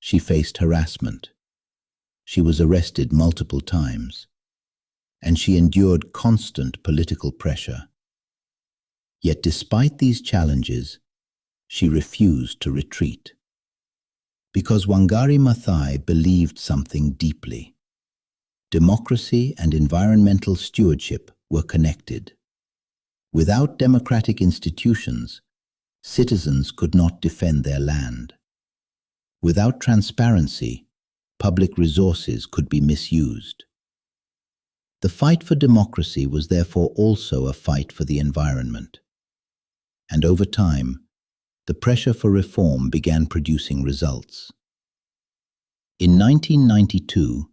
She faced harassment. She was arrested multiple times, and she endured constant political pressure. Yet despite these challenges, she refused to retreat. Because Wangari Maathai believed something deeply. Democracy and environmental stewardship were connected. Without democratic institutions, citizens could not defend their land. Without transparency, public resources could be misused. The fight for democracy was therefore also a fight for the environment. And over time, the pressure for reform began producing results. In 1992,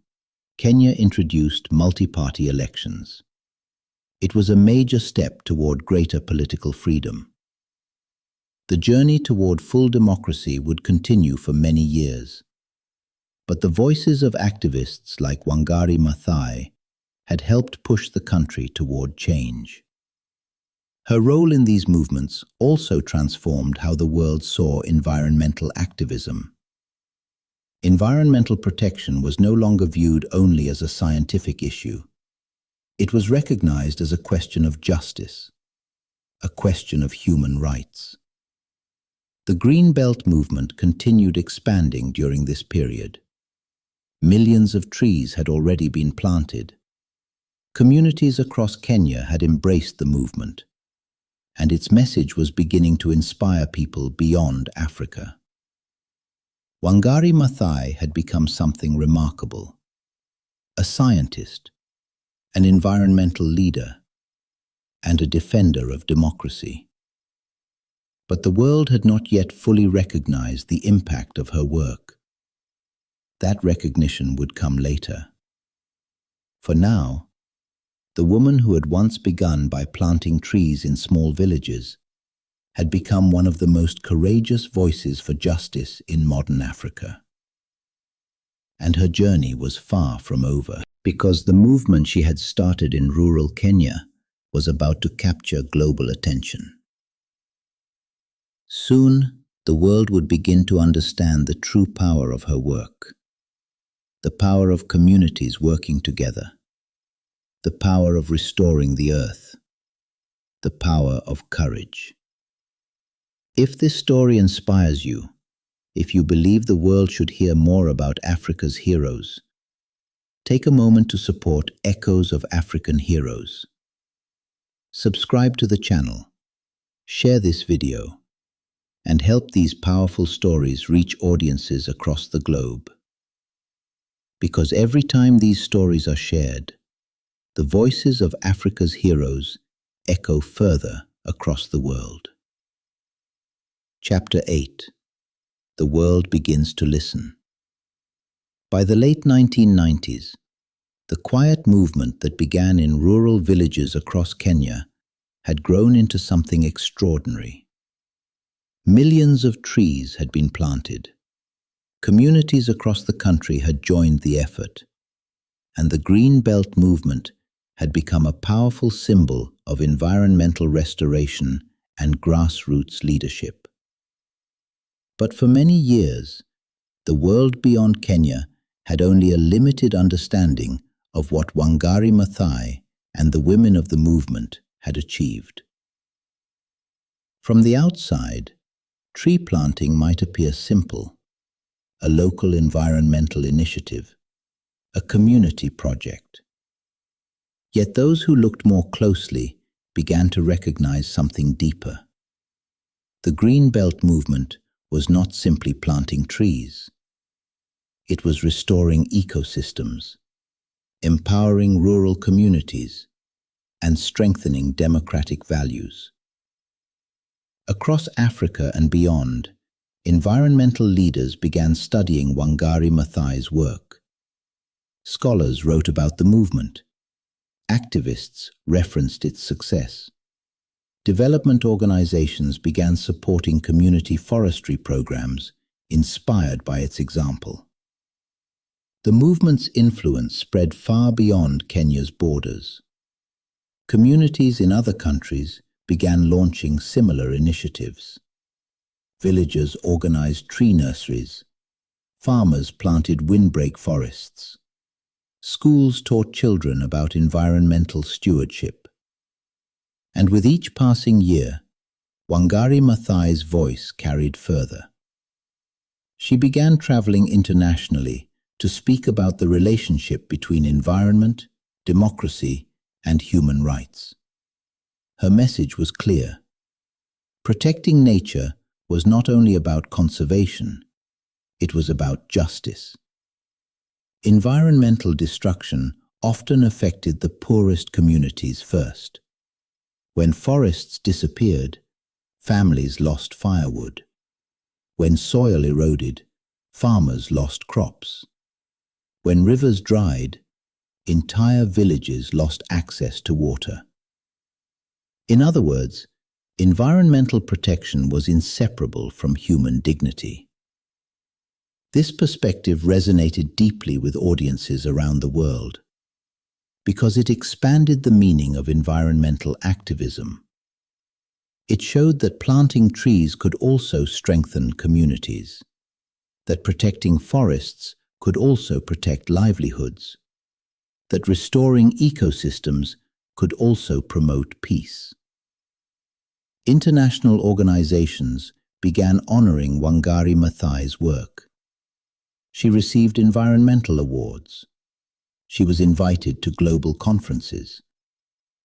Kenya introduced multi-party elections. It was a major step toward greater political freedom. The journey toward full democracy would continue for many years. But the voices of activists like Wangari Maathai had helped push the country toward change. Her role in these movements also transformed how the world saw environmental activism. environmental protection was no longer viewed only as a scientific issue. It was recognized as a question of justice, a question of human rights. The Green Belt movement continued expanding during this period. Millions of trees had already been planted. Communities across Kenya had embraced the movement, and its message was beginning to inspire people beyond Africa. Wangari Maathai had become something remarkable: a scientist, an environmental leader, and a defender of democracy. But the world had not yet fully recognized the impact of her work. That recognition would come later. For now, the woman who had once begun by planting trees in small villages had become one of the most courageous voices for justice in modern Africa. And her journey was far from over, because the movement she had started in rural Kenya was about to capture global attention. Soon, the world would begin to understand the true power of her work, the power of communities working together, the power of restoring the earth, the power of courage. If this story inspires you, if you believe the world should hear more about Africa's heroes, take a moment to support Echoes of African Heroes. Subscribe to the channel, share this video, and help these powerful stories reach audiences across the globe. Because every time these stories are shared, the voices of Africa's heroes echo further across the world. Chapter 8. The world begins to listen. By the late 1990s, the quiet movement that began in rural villages across Kenya had grown into something extraordinary. Millions of trees had been planted. Communities across the country had joined the effort, and the Green Belt movement had become a powerful symbol of environmental restoration and grassroots leadership. But for many years, the world beyond Kenya had only a limited understanding of what Wangari Maathai and the women of the movement had achieved. From the outside, tree planting might appear simple: a local environmental initiative, a community project. Yet those who looked more closely began to recognize something deeper. The Green Belt movement was not simply planting trees. It was restoring ecosystems, empowering rural communities, and strengthening democratic values. Across Africa and beyond, environmental leaders began studying Wangari Maathai's work. Scholars wrote about the movement. Activists referenced its success. Development organizations began supporting community forestry programs inspired by its example. The movement's influence spread far beyond Kenya's borders. Communities in other countries began launching similar initiatives. Villagers organized tree nurseries. Farmers planted windbreak forests. Schools taught children about environmental stewardship. And with each passing year, Wangari Maathai's voice carried further. She began traveling internationally to speak about the relationship between environment, democracy, and human rights. Her message was clear. Protecting nature was not only about conservation, it was about justice. Environmental destruction often affected the poorest communities first. When forests disappeared, families lost firewood. When soil eroded, farmers lost crops. When rivers dried, entire villages lost access to water. In other words, environmental protection was inseparable from human dignity. This perspective resonated deeply with audiences around the world because it expanded the meaning of environmental activism. It showed that planting trees could also strengthen communities. that protecting forests could also protect livelihoods, that restoring ecosystems could also promote peace. International organizations began honoring Wangari Maathai's work. She received environmental awards. She was invited to global conferences,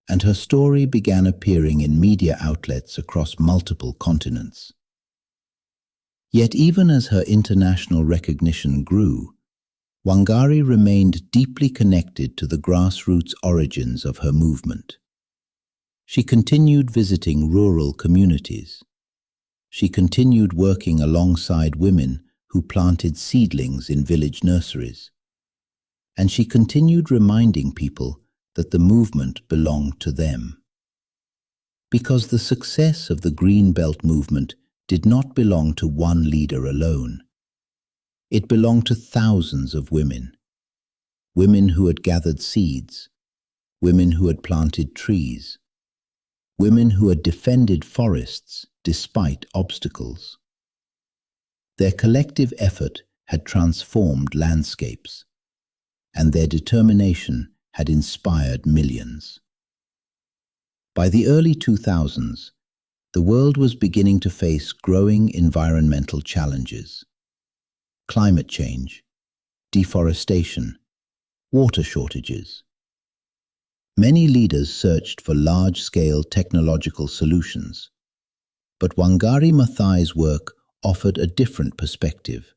and her story began appearing in media outlets across multiple continents. Yet even as her international recognition grew, Wangari remained deeply connected to the grassroots origins of her movement. She continued visiting rural communities. She continued working alongside women who planted seedlings in village nurseries. And she continued reminding people that the movement belonged to them. Because the success of the Green Belt movement did not belong to one leader alone. It belonged to thousands of women. Women who had gathered seeds, women who had planted trees, women who had defended forests despite obstacles. Their collective effort had transformed landscapes, and their determination had inspired millions. By the early 2000s, the world was beginning to face growing environmental challenges. Climate change, deforestation, water shortages. Many leaders searched for large-scale technological solutions, but Wangari Maathai's work offered a different perspective.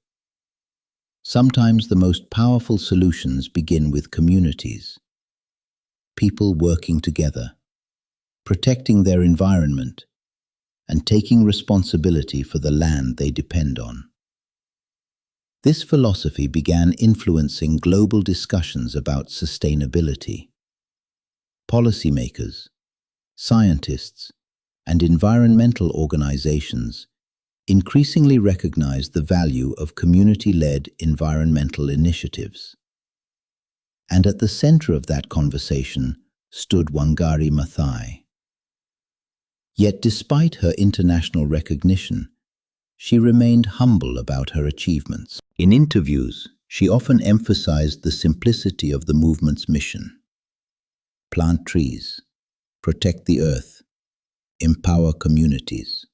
Sometimes the most powerful solutions begin with communities, people working together, protecting their environment, and taking responsibility for the land they depend on. This philosophy began influencing global discussions about sustainability. Policymakers, scientists, and environmental organizations increasingly recognized the value of community-led environmental initiatives. And at the center of that conversation stood Wangari Maathai. Yet despite her international recognition, she remained humble about her achievements. In interviews, she often emphasized the simplicity of the movement's mission. Plant trees, protect the earth, empower communities.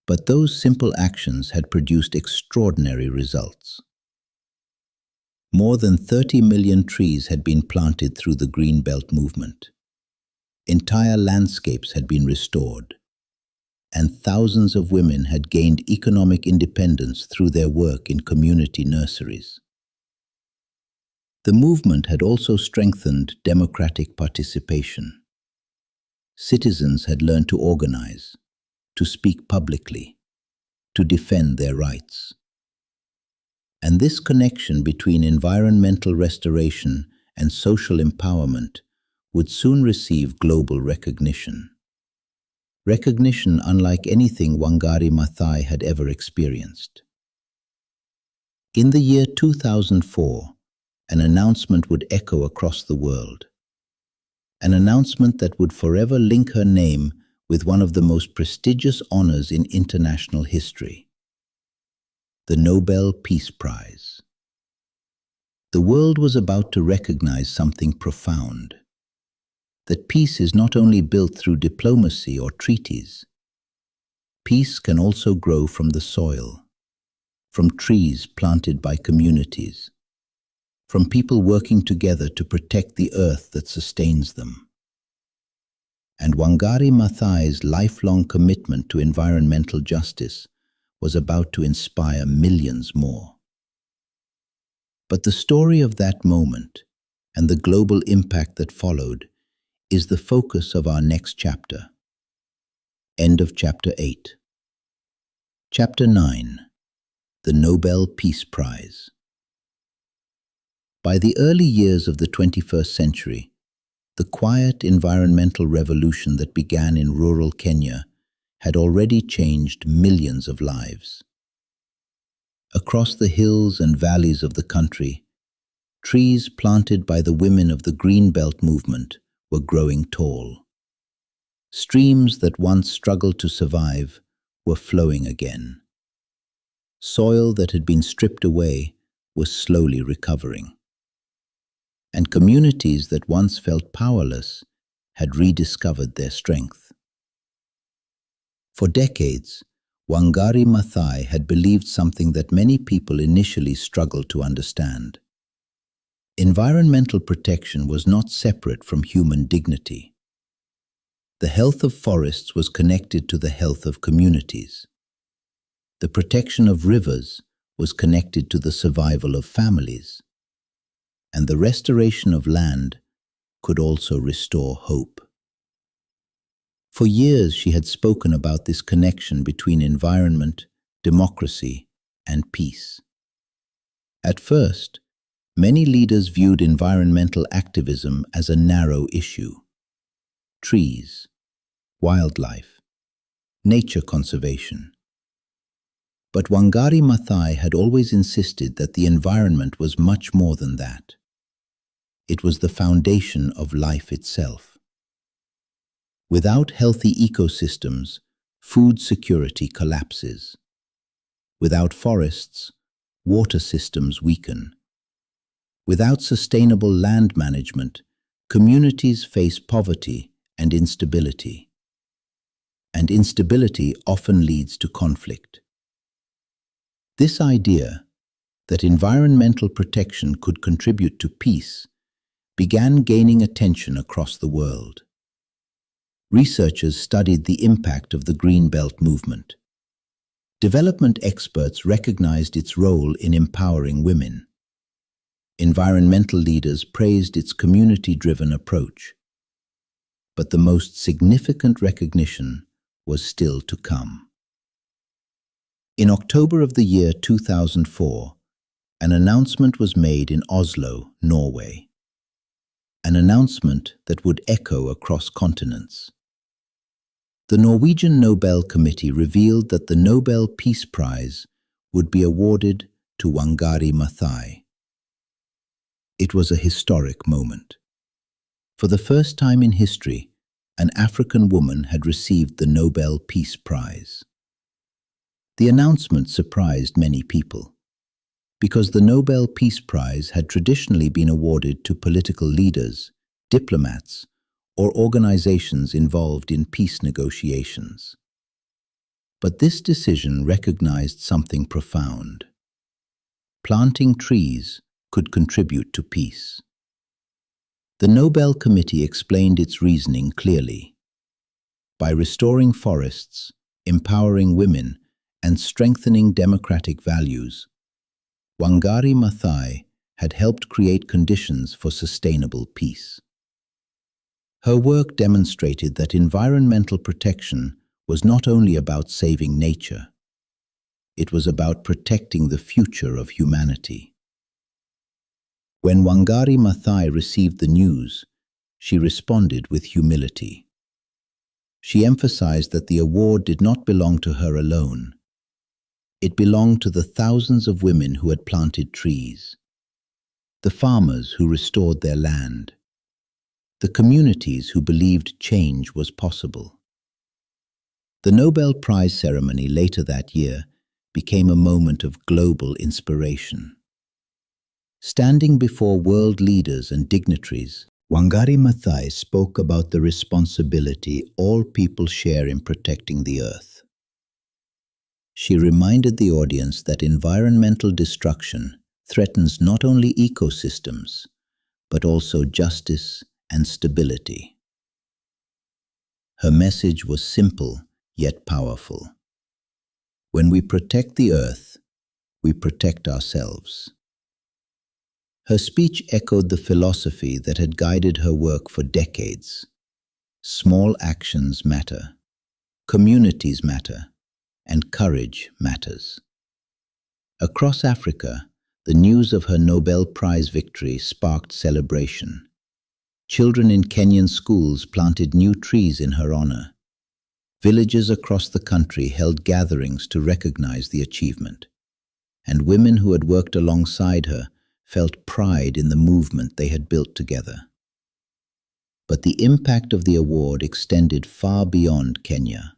But those simple actions had produced extraordinary results. More than 30 million trees had been planted through the Green Belt movement. Entire landscapes had been restored, and thousands of women had gained economic independence through their work in community nurseries. The movement had also strengthened democratic participation. Citizens had learned to organize, to speak publicly, to defend their rights. And this connection between environmental restoration and social empowerment would soon receive global recognition. Recognition unlike anything Wangari Maathai had ever experienced. In the year 2004, an announcement would echo across the world. An announcement that would forever link her name with one of the most prestigious honors in international history, the Nobel Peace Prize. The world was about to recognize something profound. That peace is not only built through diplomacy or treaties. Peace can also grow from the soil, from trees planted by communities, from people working together to protect the earth that sustains them. And Wangari Maathai's lifelong commitment to environmental justice was about to inspire millions more. But the story of that moment and the global impact that followed is the focus of our next chapter. End of Chapter 8. Chapter 9. The Nobel Peace Prize. By the early years of the 21st century, the quiet environmental revolution that began in rural Kenya had already changed millions of lives. Across the hills and valleys of the country, trees planted by the women of the Green Belt movement were growing tall. Streams that once struggled to survive were flowing again. Soil that had been stripped away was slowly recovering. And communities that once felt powerless had rediscovered their strength. For decades, Wangari Maathai had believed something that many people initially struggled to understand. Environmental protection was not separate from human dignity. The health of forests was connected to the health of communities. The protection of rivers was connected to the survival of families. And the restoration of land could also restore hope. For years she had spoken about this connection between environment, democracy, and peace. At first, many leaders viewed environmental activism as a narrow issue. Trees, wildlife, nature conservation. But Wangari Maathai had always insisted that the environment was much more than that. It was the foundation of life itself. Without healthy ecosystems, food security collapses. Without forests, water systems weaken. Without sustainable land management, communities face poverty and instability. And instability often leads to conflict. This idea that environmental protection could contribute to peace began gaining attention across the world. Researchers studied the impact of the Green Belt movement. Development experts recognized its role in empowering women. Environmental leaders praised its community-driven approach. But the most significant recognition was still to come. In October of the year 2004, an announcement was made in Oslo, Norway. An announcement that would echo across continents. The Norwegian Nobel Committee revealed that the Nobel Peace Prize would be awarded to Wangari Maathai. It was a historic moment. For the first time in history, an African woman had received the Nobel Peace Prize. The announcement surprised many people, because the Nobel Peace Prize had traditionally been awarded to political leaders, diplomats, or organizations involved in peace negotiations. But this decision recognized something profound. Planting trees could contribute to peace. The Nobel Committee explained its reasoning clearly. By restoring forests, empowering women, and strengthening democratic values, Wangari Maathai had helped create conditions for sustainable peace. Her work demonstrated that environmental protection was not only about saving nature, it was about protecting the future of humanity. When Wangari Maathai received the news, she responded with humility. She emphasized that the award did not belong to her alone. It belonged to the thousands of women who had planted trees, the farmers who restored their land, the communities who believed change was possible. The Nobel Prize ceremony later that year became a moment of global inspiration. Standing before world leaders and dignitaries, Wangari Maathai spoke about the responsibility all people share in protecting the earth. She reminded the audience that environmental destruction threatens not only ecosystems, but also justice and stability. Her message was simple yet powerful. When we protect the earth, we protect ourselves. Her speech echoed the philosophy that had guided her work for decades. Small actions matter, communities matter, and courage matters. Across Africa, the news of her Nobel Prize victory sparked celebration. Children in Kenyan schools planted new trees in her honor. Villages across the country held gatherings to recognize the achievement. And women who had worked alongside her felt pride in the movement they had built together. But the impact of the award extended far beyond Kenya.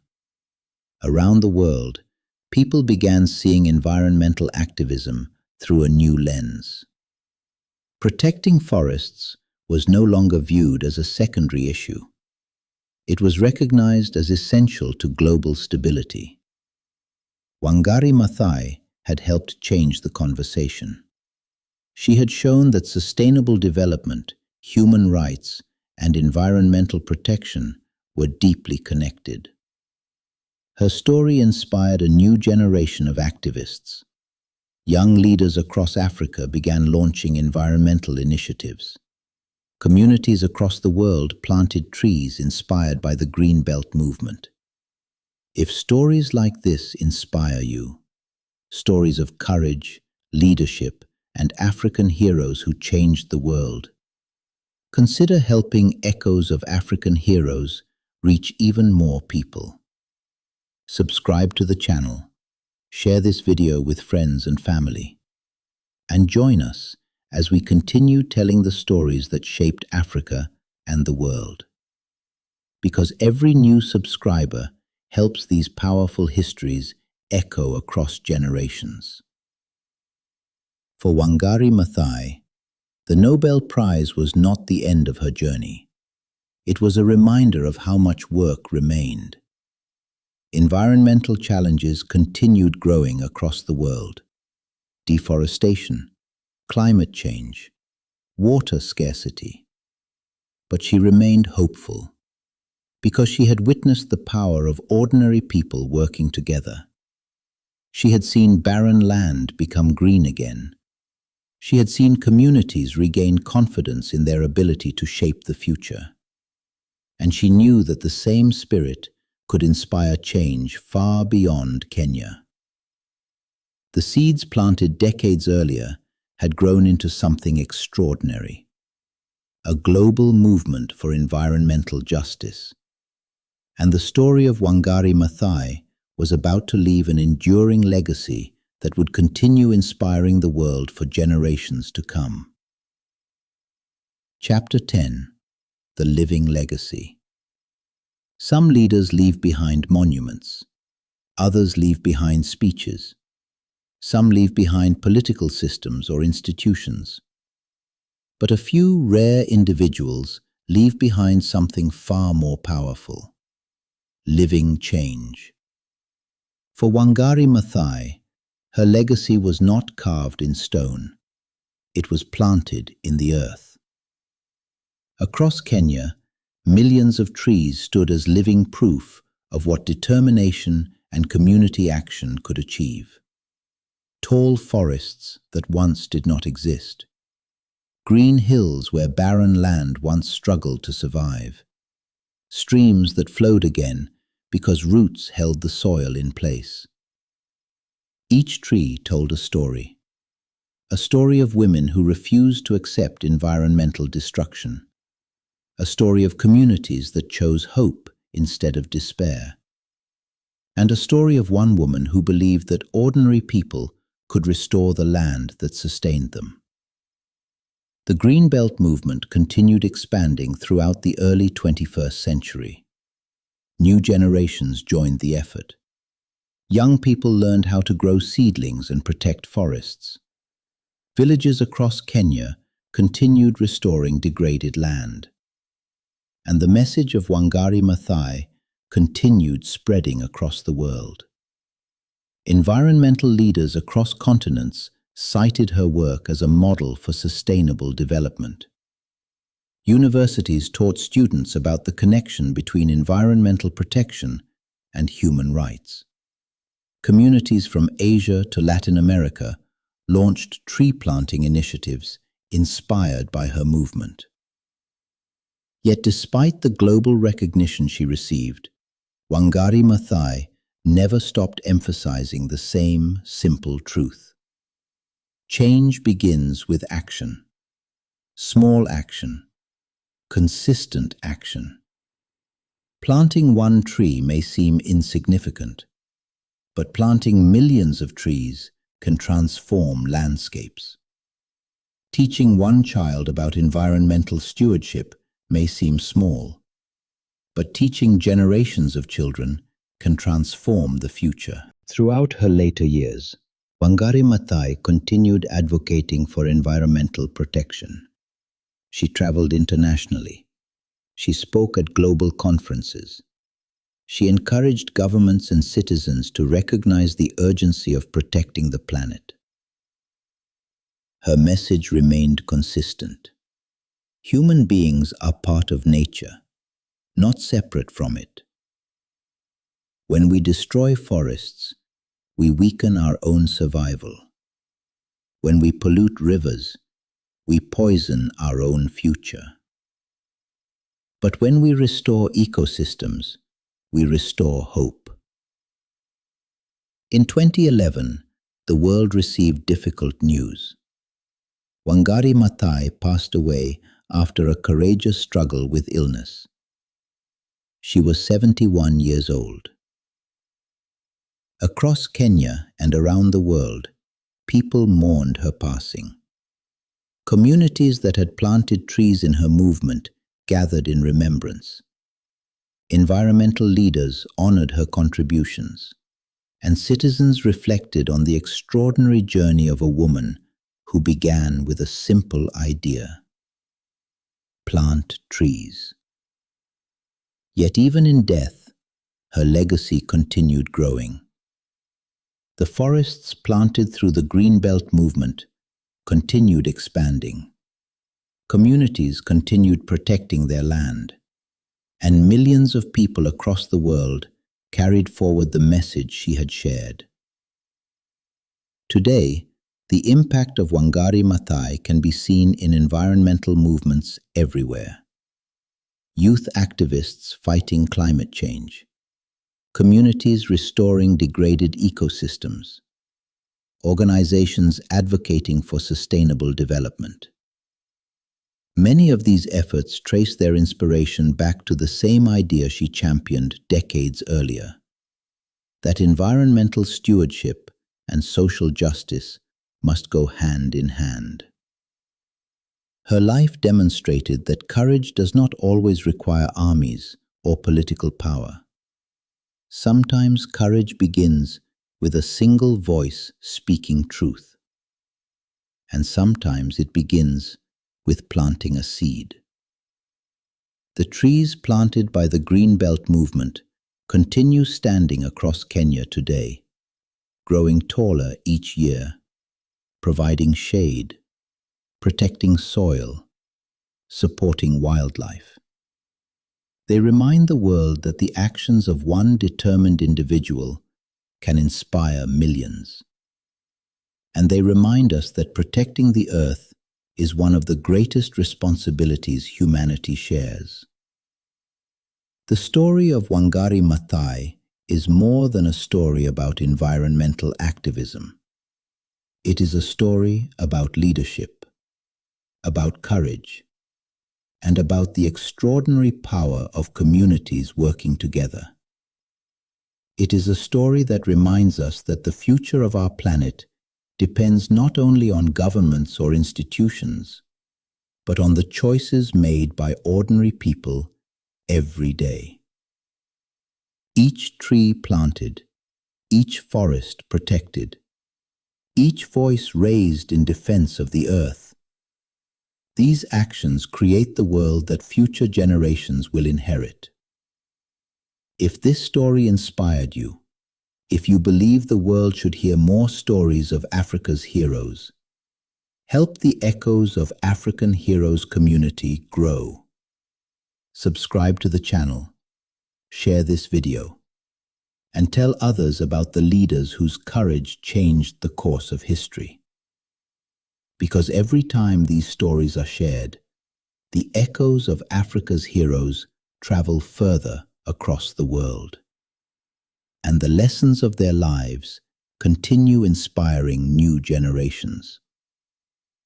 Around the world, people began seeing environmental activism through a new lens. Protecting forests was no longer viewed as a secondary issue. It was recognized as essential to global stability. Wangari Maathai had helped change the conversation. She had shown that sustainable development, human rights, and environmental protection were deeply connected. Her story inspired a new generation of activists. Young leaders across Africa began launching environmental initiatives. Communities across the world planted trees inspired by the Green Belt movement. If stories like this inspire you, stories of courage, leadership, and African heroes who changed the world, consider helping echoes of African heroes reach even more people. Subscribe to the channel, share this video with friends and family, and join us as we continue telling the stories that shaped Africa and the world. Because every new subscriber helps these powerful histories echo across generations. For Wangari Maathai, the Nobel Prize was not the end of her journey. It was a reminder of how much work remained. Environmental challenges continued growing across the world. Deforestation, climate change, water scarcity. But she remained hopeful, because she had witnessed the power of ordinary people working together. She had seen barren land become green again. She had seen communities regain confidence in their ability to shape the future. And she knew that the same spirit could inspire change far beyond Kenya. The seeds planted decades earlier had grown into something extraordinary, a global movement for environmental justice. And the story of Wangari Maathai was about to leave an enduring legacy that would continue inspiring the world for generations to come. Chapter 10: The Living Legacy. Some leaders leave behind monuments. Others leave behind speeches. Some leave behind political systems or institutions. But a few rare individuals leave behind something far more powerful: living change. For Wangari Maathai, her legacy was not carved in stone. It was planted in the earth. Across Kenya, millions of trees stood as living proof of what determination and community action could achieve. Tall forests that once did not exist. Green hills where barren land once struggled to survive. Streams that flowed again because roots held the soil in place. Each tree told a story of women who refused to accept environmental destruction, a story of communities that chose hope instead of despair, and a story of one woman who believed that ordinary people could restore the land that sustained them. The Green Belt movement continued expanding throughout the early 21st century. New generations joined the effort. Young people learned how to grow seedlings and protect forests. Villages across Kenya continued restoring degraded land. And the message of Wangari Maathai continued spreading across the world. Environmental leaders across continents cited her work as a model for sustainable development. Universities taught students about the connection between environmental protection and human rights. Communities from Asia to Latin America launched tree planting initiatives inspired by her movement. Yet despite the global recognition she received, Wangari Maathai never stopped emphasizing the same simple truth. Change begins with action. Small action. Consistent action. Planting one tree may seem insignificant, but planting millions of trees can transform landscapes. Teaching one child about environmental stewardship may seem small, but teaching generations of children can transform the future. Throughout her later years, Wangari Maathai continued advocating for environmental protection. She traveled internationally. She spoke at global conferences. She encouraged governments and citizens to recognize the urgency of protecting the planet. Her message remained consistent. Human beings are part of nature, not separate from it. When we destroy forests, we weaken our own survival. When we pollute rivers, we poison our own future. But when we restore ecosystems, we restore hope. In 2011, the world received difficult news. Wangari Maathai passed away after a courageous struggle with illness. She was 71 years old. Across Kenya and around the world, people mourned her passing. Communities that had planted trees in her movement gathered in remembrance. Environmental leaders honored her contributions, and citizens reflected on the extraordinary journey of a woman who began with a simple idea: plant trees. Yet even in death, her legacy continued growing. The forests planted through the Greenbelt movement continued expanding. Communities continued protecting their land, and millions of people across the world carried forward the message she had shared. Today, the impact of Wangari Maathai can be seen in environmental movements everywhere. Youth activists fighting climate change, communities restoring degraded ecosystems, organizations advocating for sustainable development. Many of these efforts trace their inspiration back to the same idea she championed decades earlier: that environmental stewardship and social justice must go hand in hand. Her life demonstrated that courage does not always require armies or political power. Sometimes courage begins with a single voice speaking truth, and sometimes it begins with planting a seed. The trees planted by the Greenbelt movement continue standing across Kenya today, growing taller each year, providing shade, protecting soil, supporting wildlife. They remind the world that the actions of one determined individual can inspire millions. And they remind us that protecting the earth is one of the greatest responsibilities humanity shares. The story of Wangari Maathai is more than a story about environmental activism. It is a story about leadership, about courage, and about the extraordinary power of communities working together. It is a story that reminds us that the future of our planet depends not only on governments or institutions, but on the choices made by ordinary people every day. Each tree planted, each forest protected, each voice raised in defense of the earth. These actions create the world that future generations will inherit. If this story inspired you, if you believe the world should hear more stories of Africa's heroes, help the Echoes of African Heroes community grow. Subscribe to the channel, share this video, and tell others about the leaders whose courage changed the course of history. Because every time these stories are shared, the echoes of Africa's heroes travel further across the world, and the lessons of their lives continue inspiring new generations.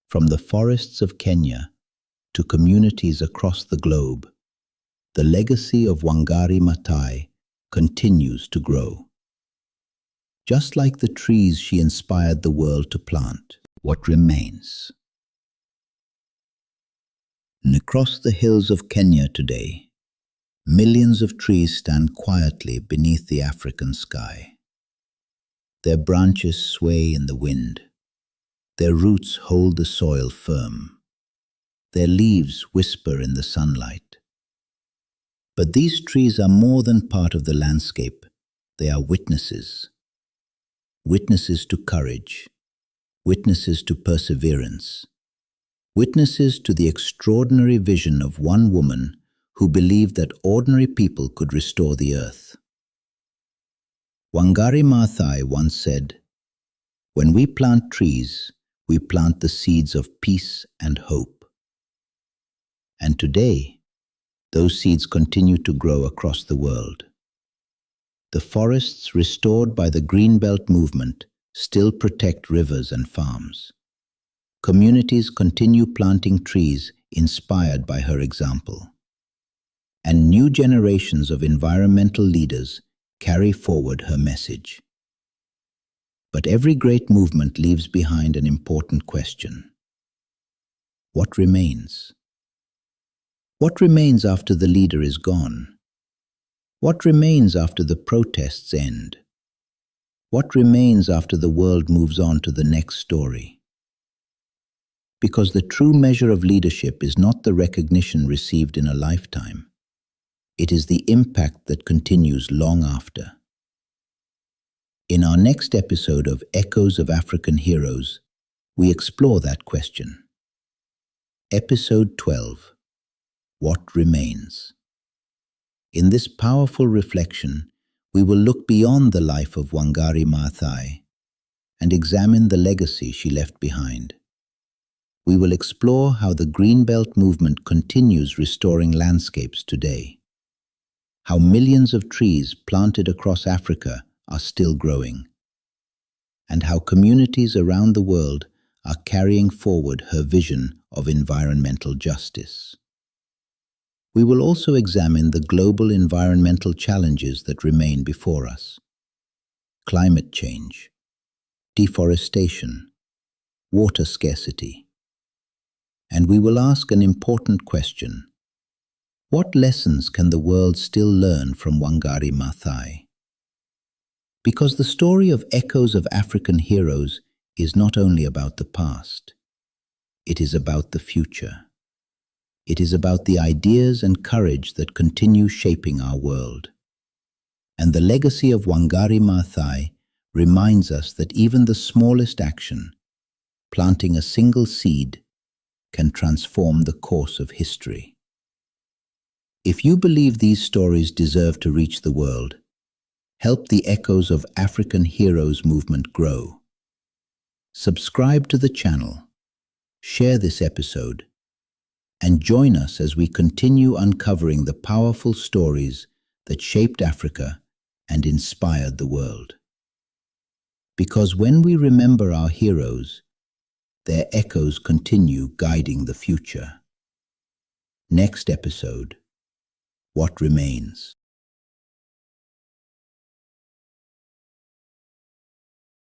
From the forests of Kenya to communities across the globe, the legacy of Wangari Maathai continues to grow. Just like the trees she inspired the world to plant, what remains? And across the hills of Kenya today, millions of trees stand quietly beneath the African sky. Their branches sway in the wind. Their roots hold the soil firm. Their leaves whisper in the sunlight. But these trees are more than part of the landscape. They are witnesses. Witnesses to courage. Witnesses to perseverance. Witnesses to the extraordinary vision of one woman who believed that ordinary people could restore the earth. Wangari Maathai once said, "When we plant trees, we plant the seeds of peace and hope." And today, those seeds continue to grow across the world. The forests restored by the Greenbelt movement still protect rivers and farms. Communities continue planting trees inspired by her example. And new generations of environmental leaders carry forward her message. But every great movement leaves behind an important question. What remains? What remains after the leader is gone? What remains after the protests end? What remains after the world moves on to the next story? Because the true measure of leadership is not the recognition received in a lifetime. It is the impact that continues long after. In our next episode of Echoes of African Heroes, we explore that question. Episode 12. What Remains? In this powerful reflection, we will look beyond the life of Wangari Maathai and examine the legacy she left behind. We will explore how the Greenbelt movement continues restoring landscapes today, how millions of trees planted across Africa are still growing, and how communities around the world are carrying forward her vision of environmental justice. We will also examine the global environmental challenges that remain before us: climate change, deforestation, water scarcity. And we will ask an important question: what lessons can the world still learn from Wangari Maathai? Because the story of Echoes of African Heroes is not only about the past, it is about the future. It is about the ideas and courage that continue shaping our world. And the legacy of Wangari Maathai reminds us that even the smallest action, planting a single seed, can transform the course of history. If you believe these stories deserve to reach the world, help the Echoes of African Heroes movement grow. Subscribe to the channel, share this episode, and join us as we continue uncovering the powerful stories that shaped Africa and inspired the world. Because when we remember our heroes, their echoes continue guiding the future. Next episode: What Remains?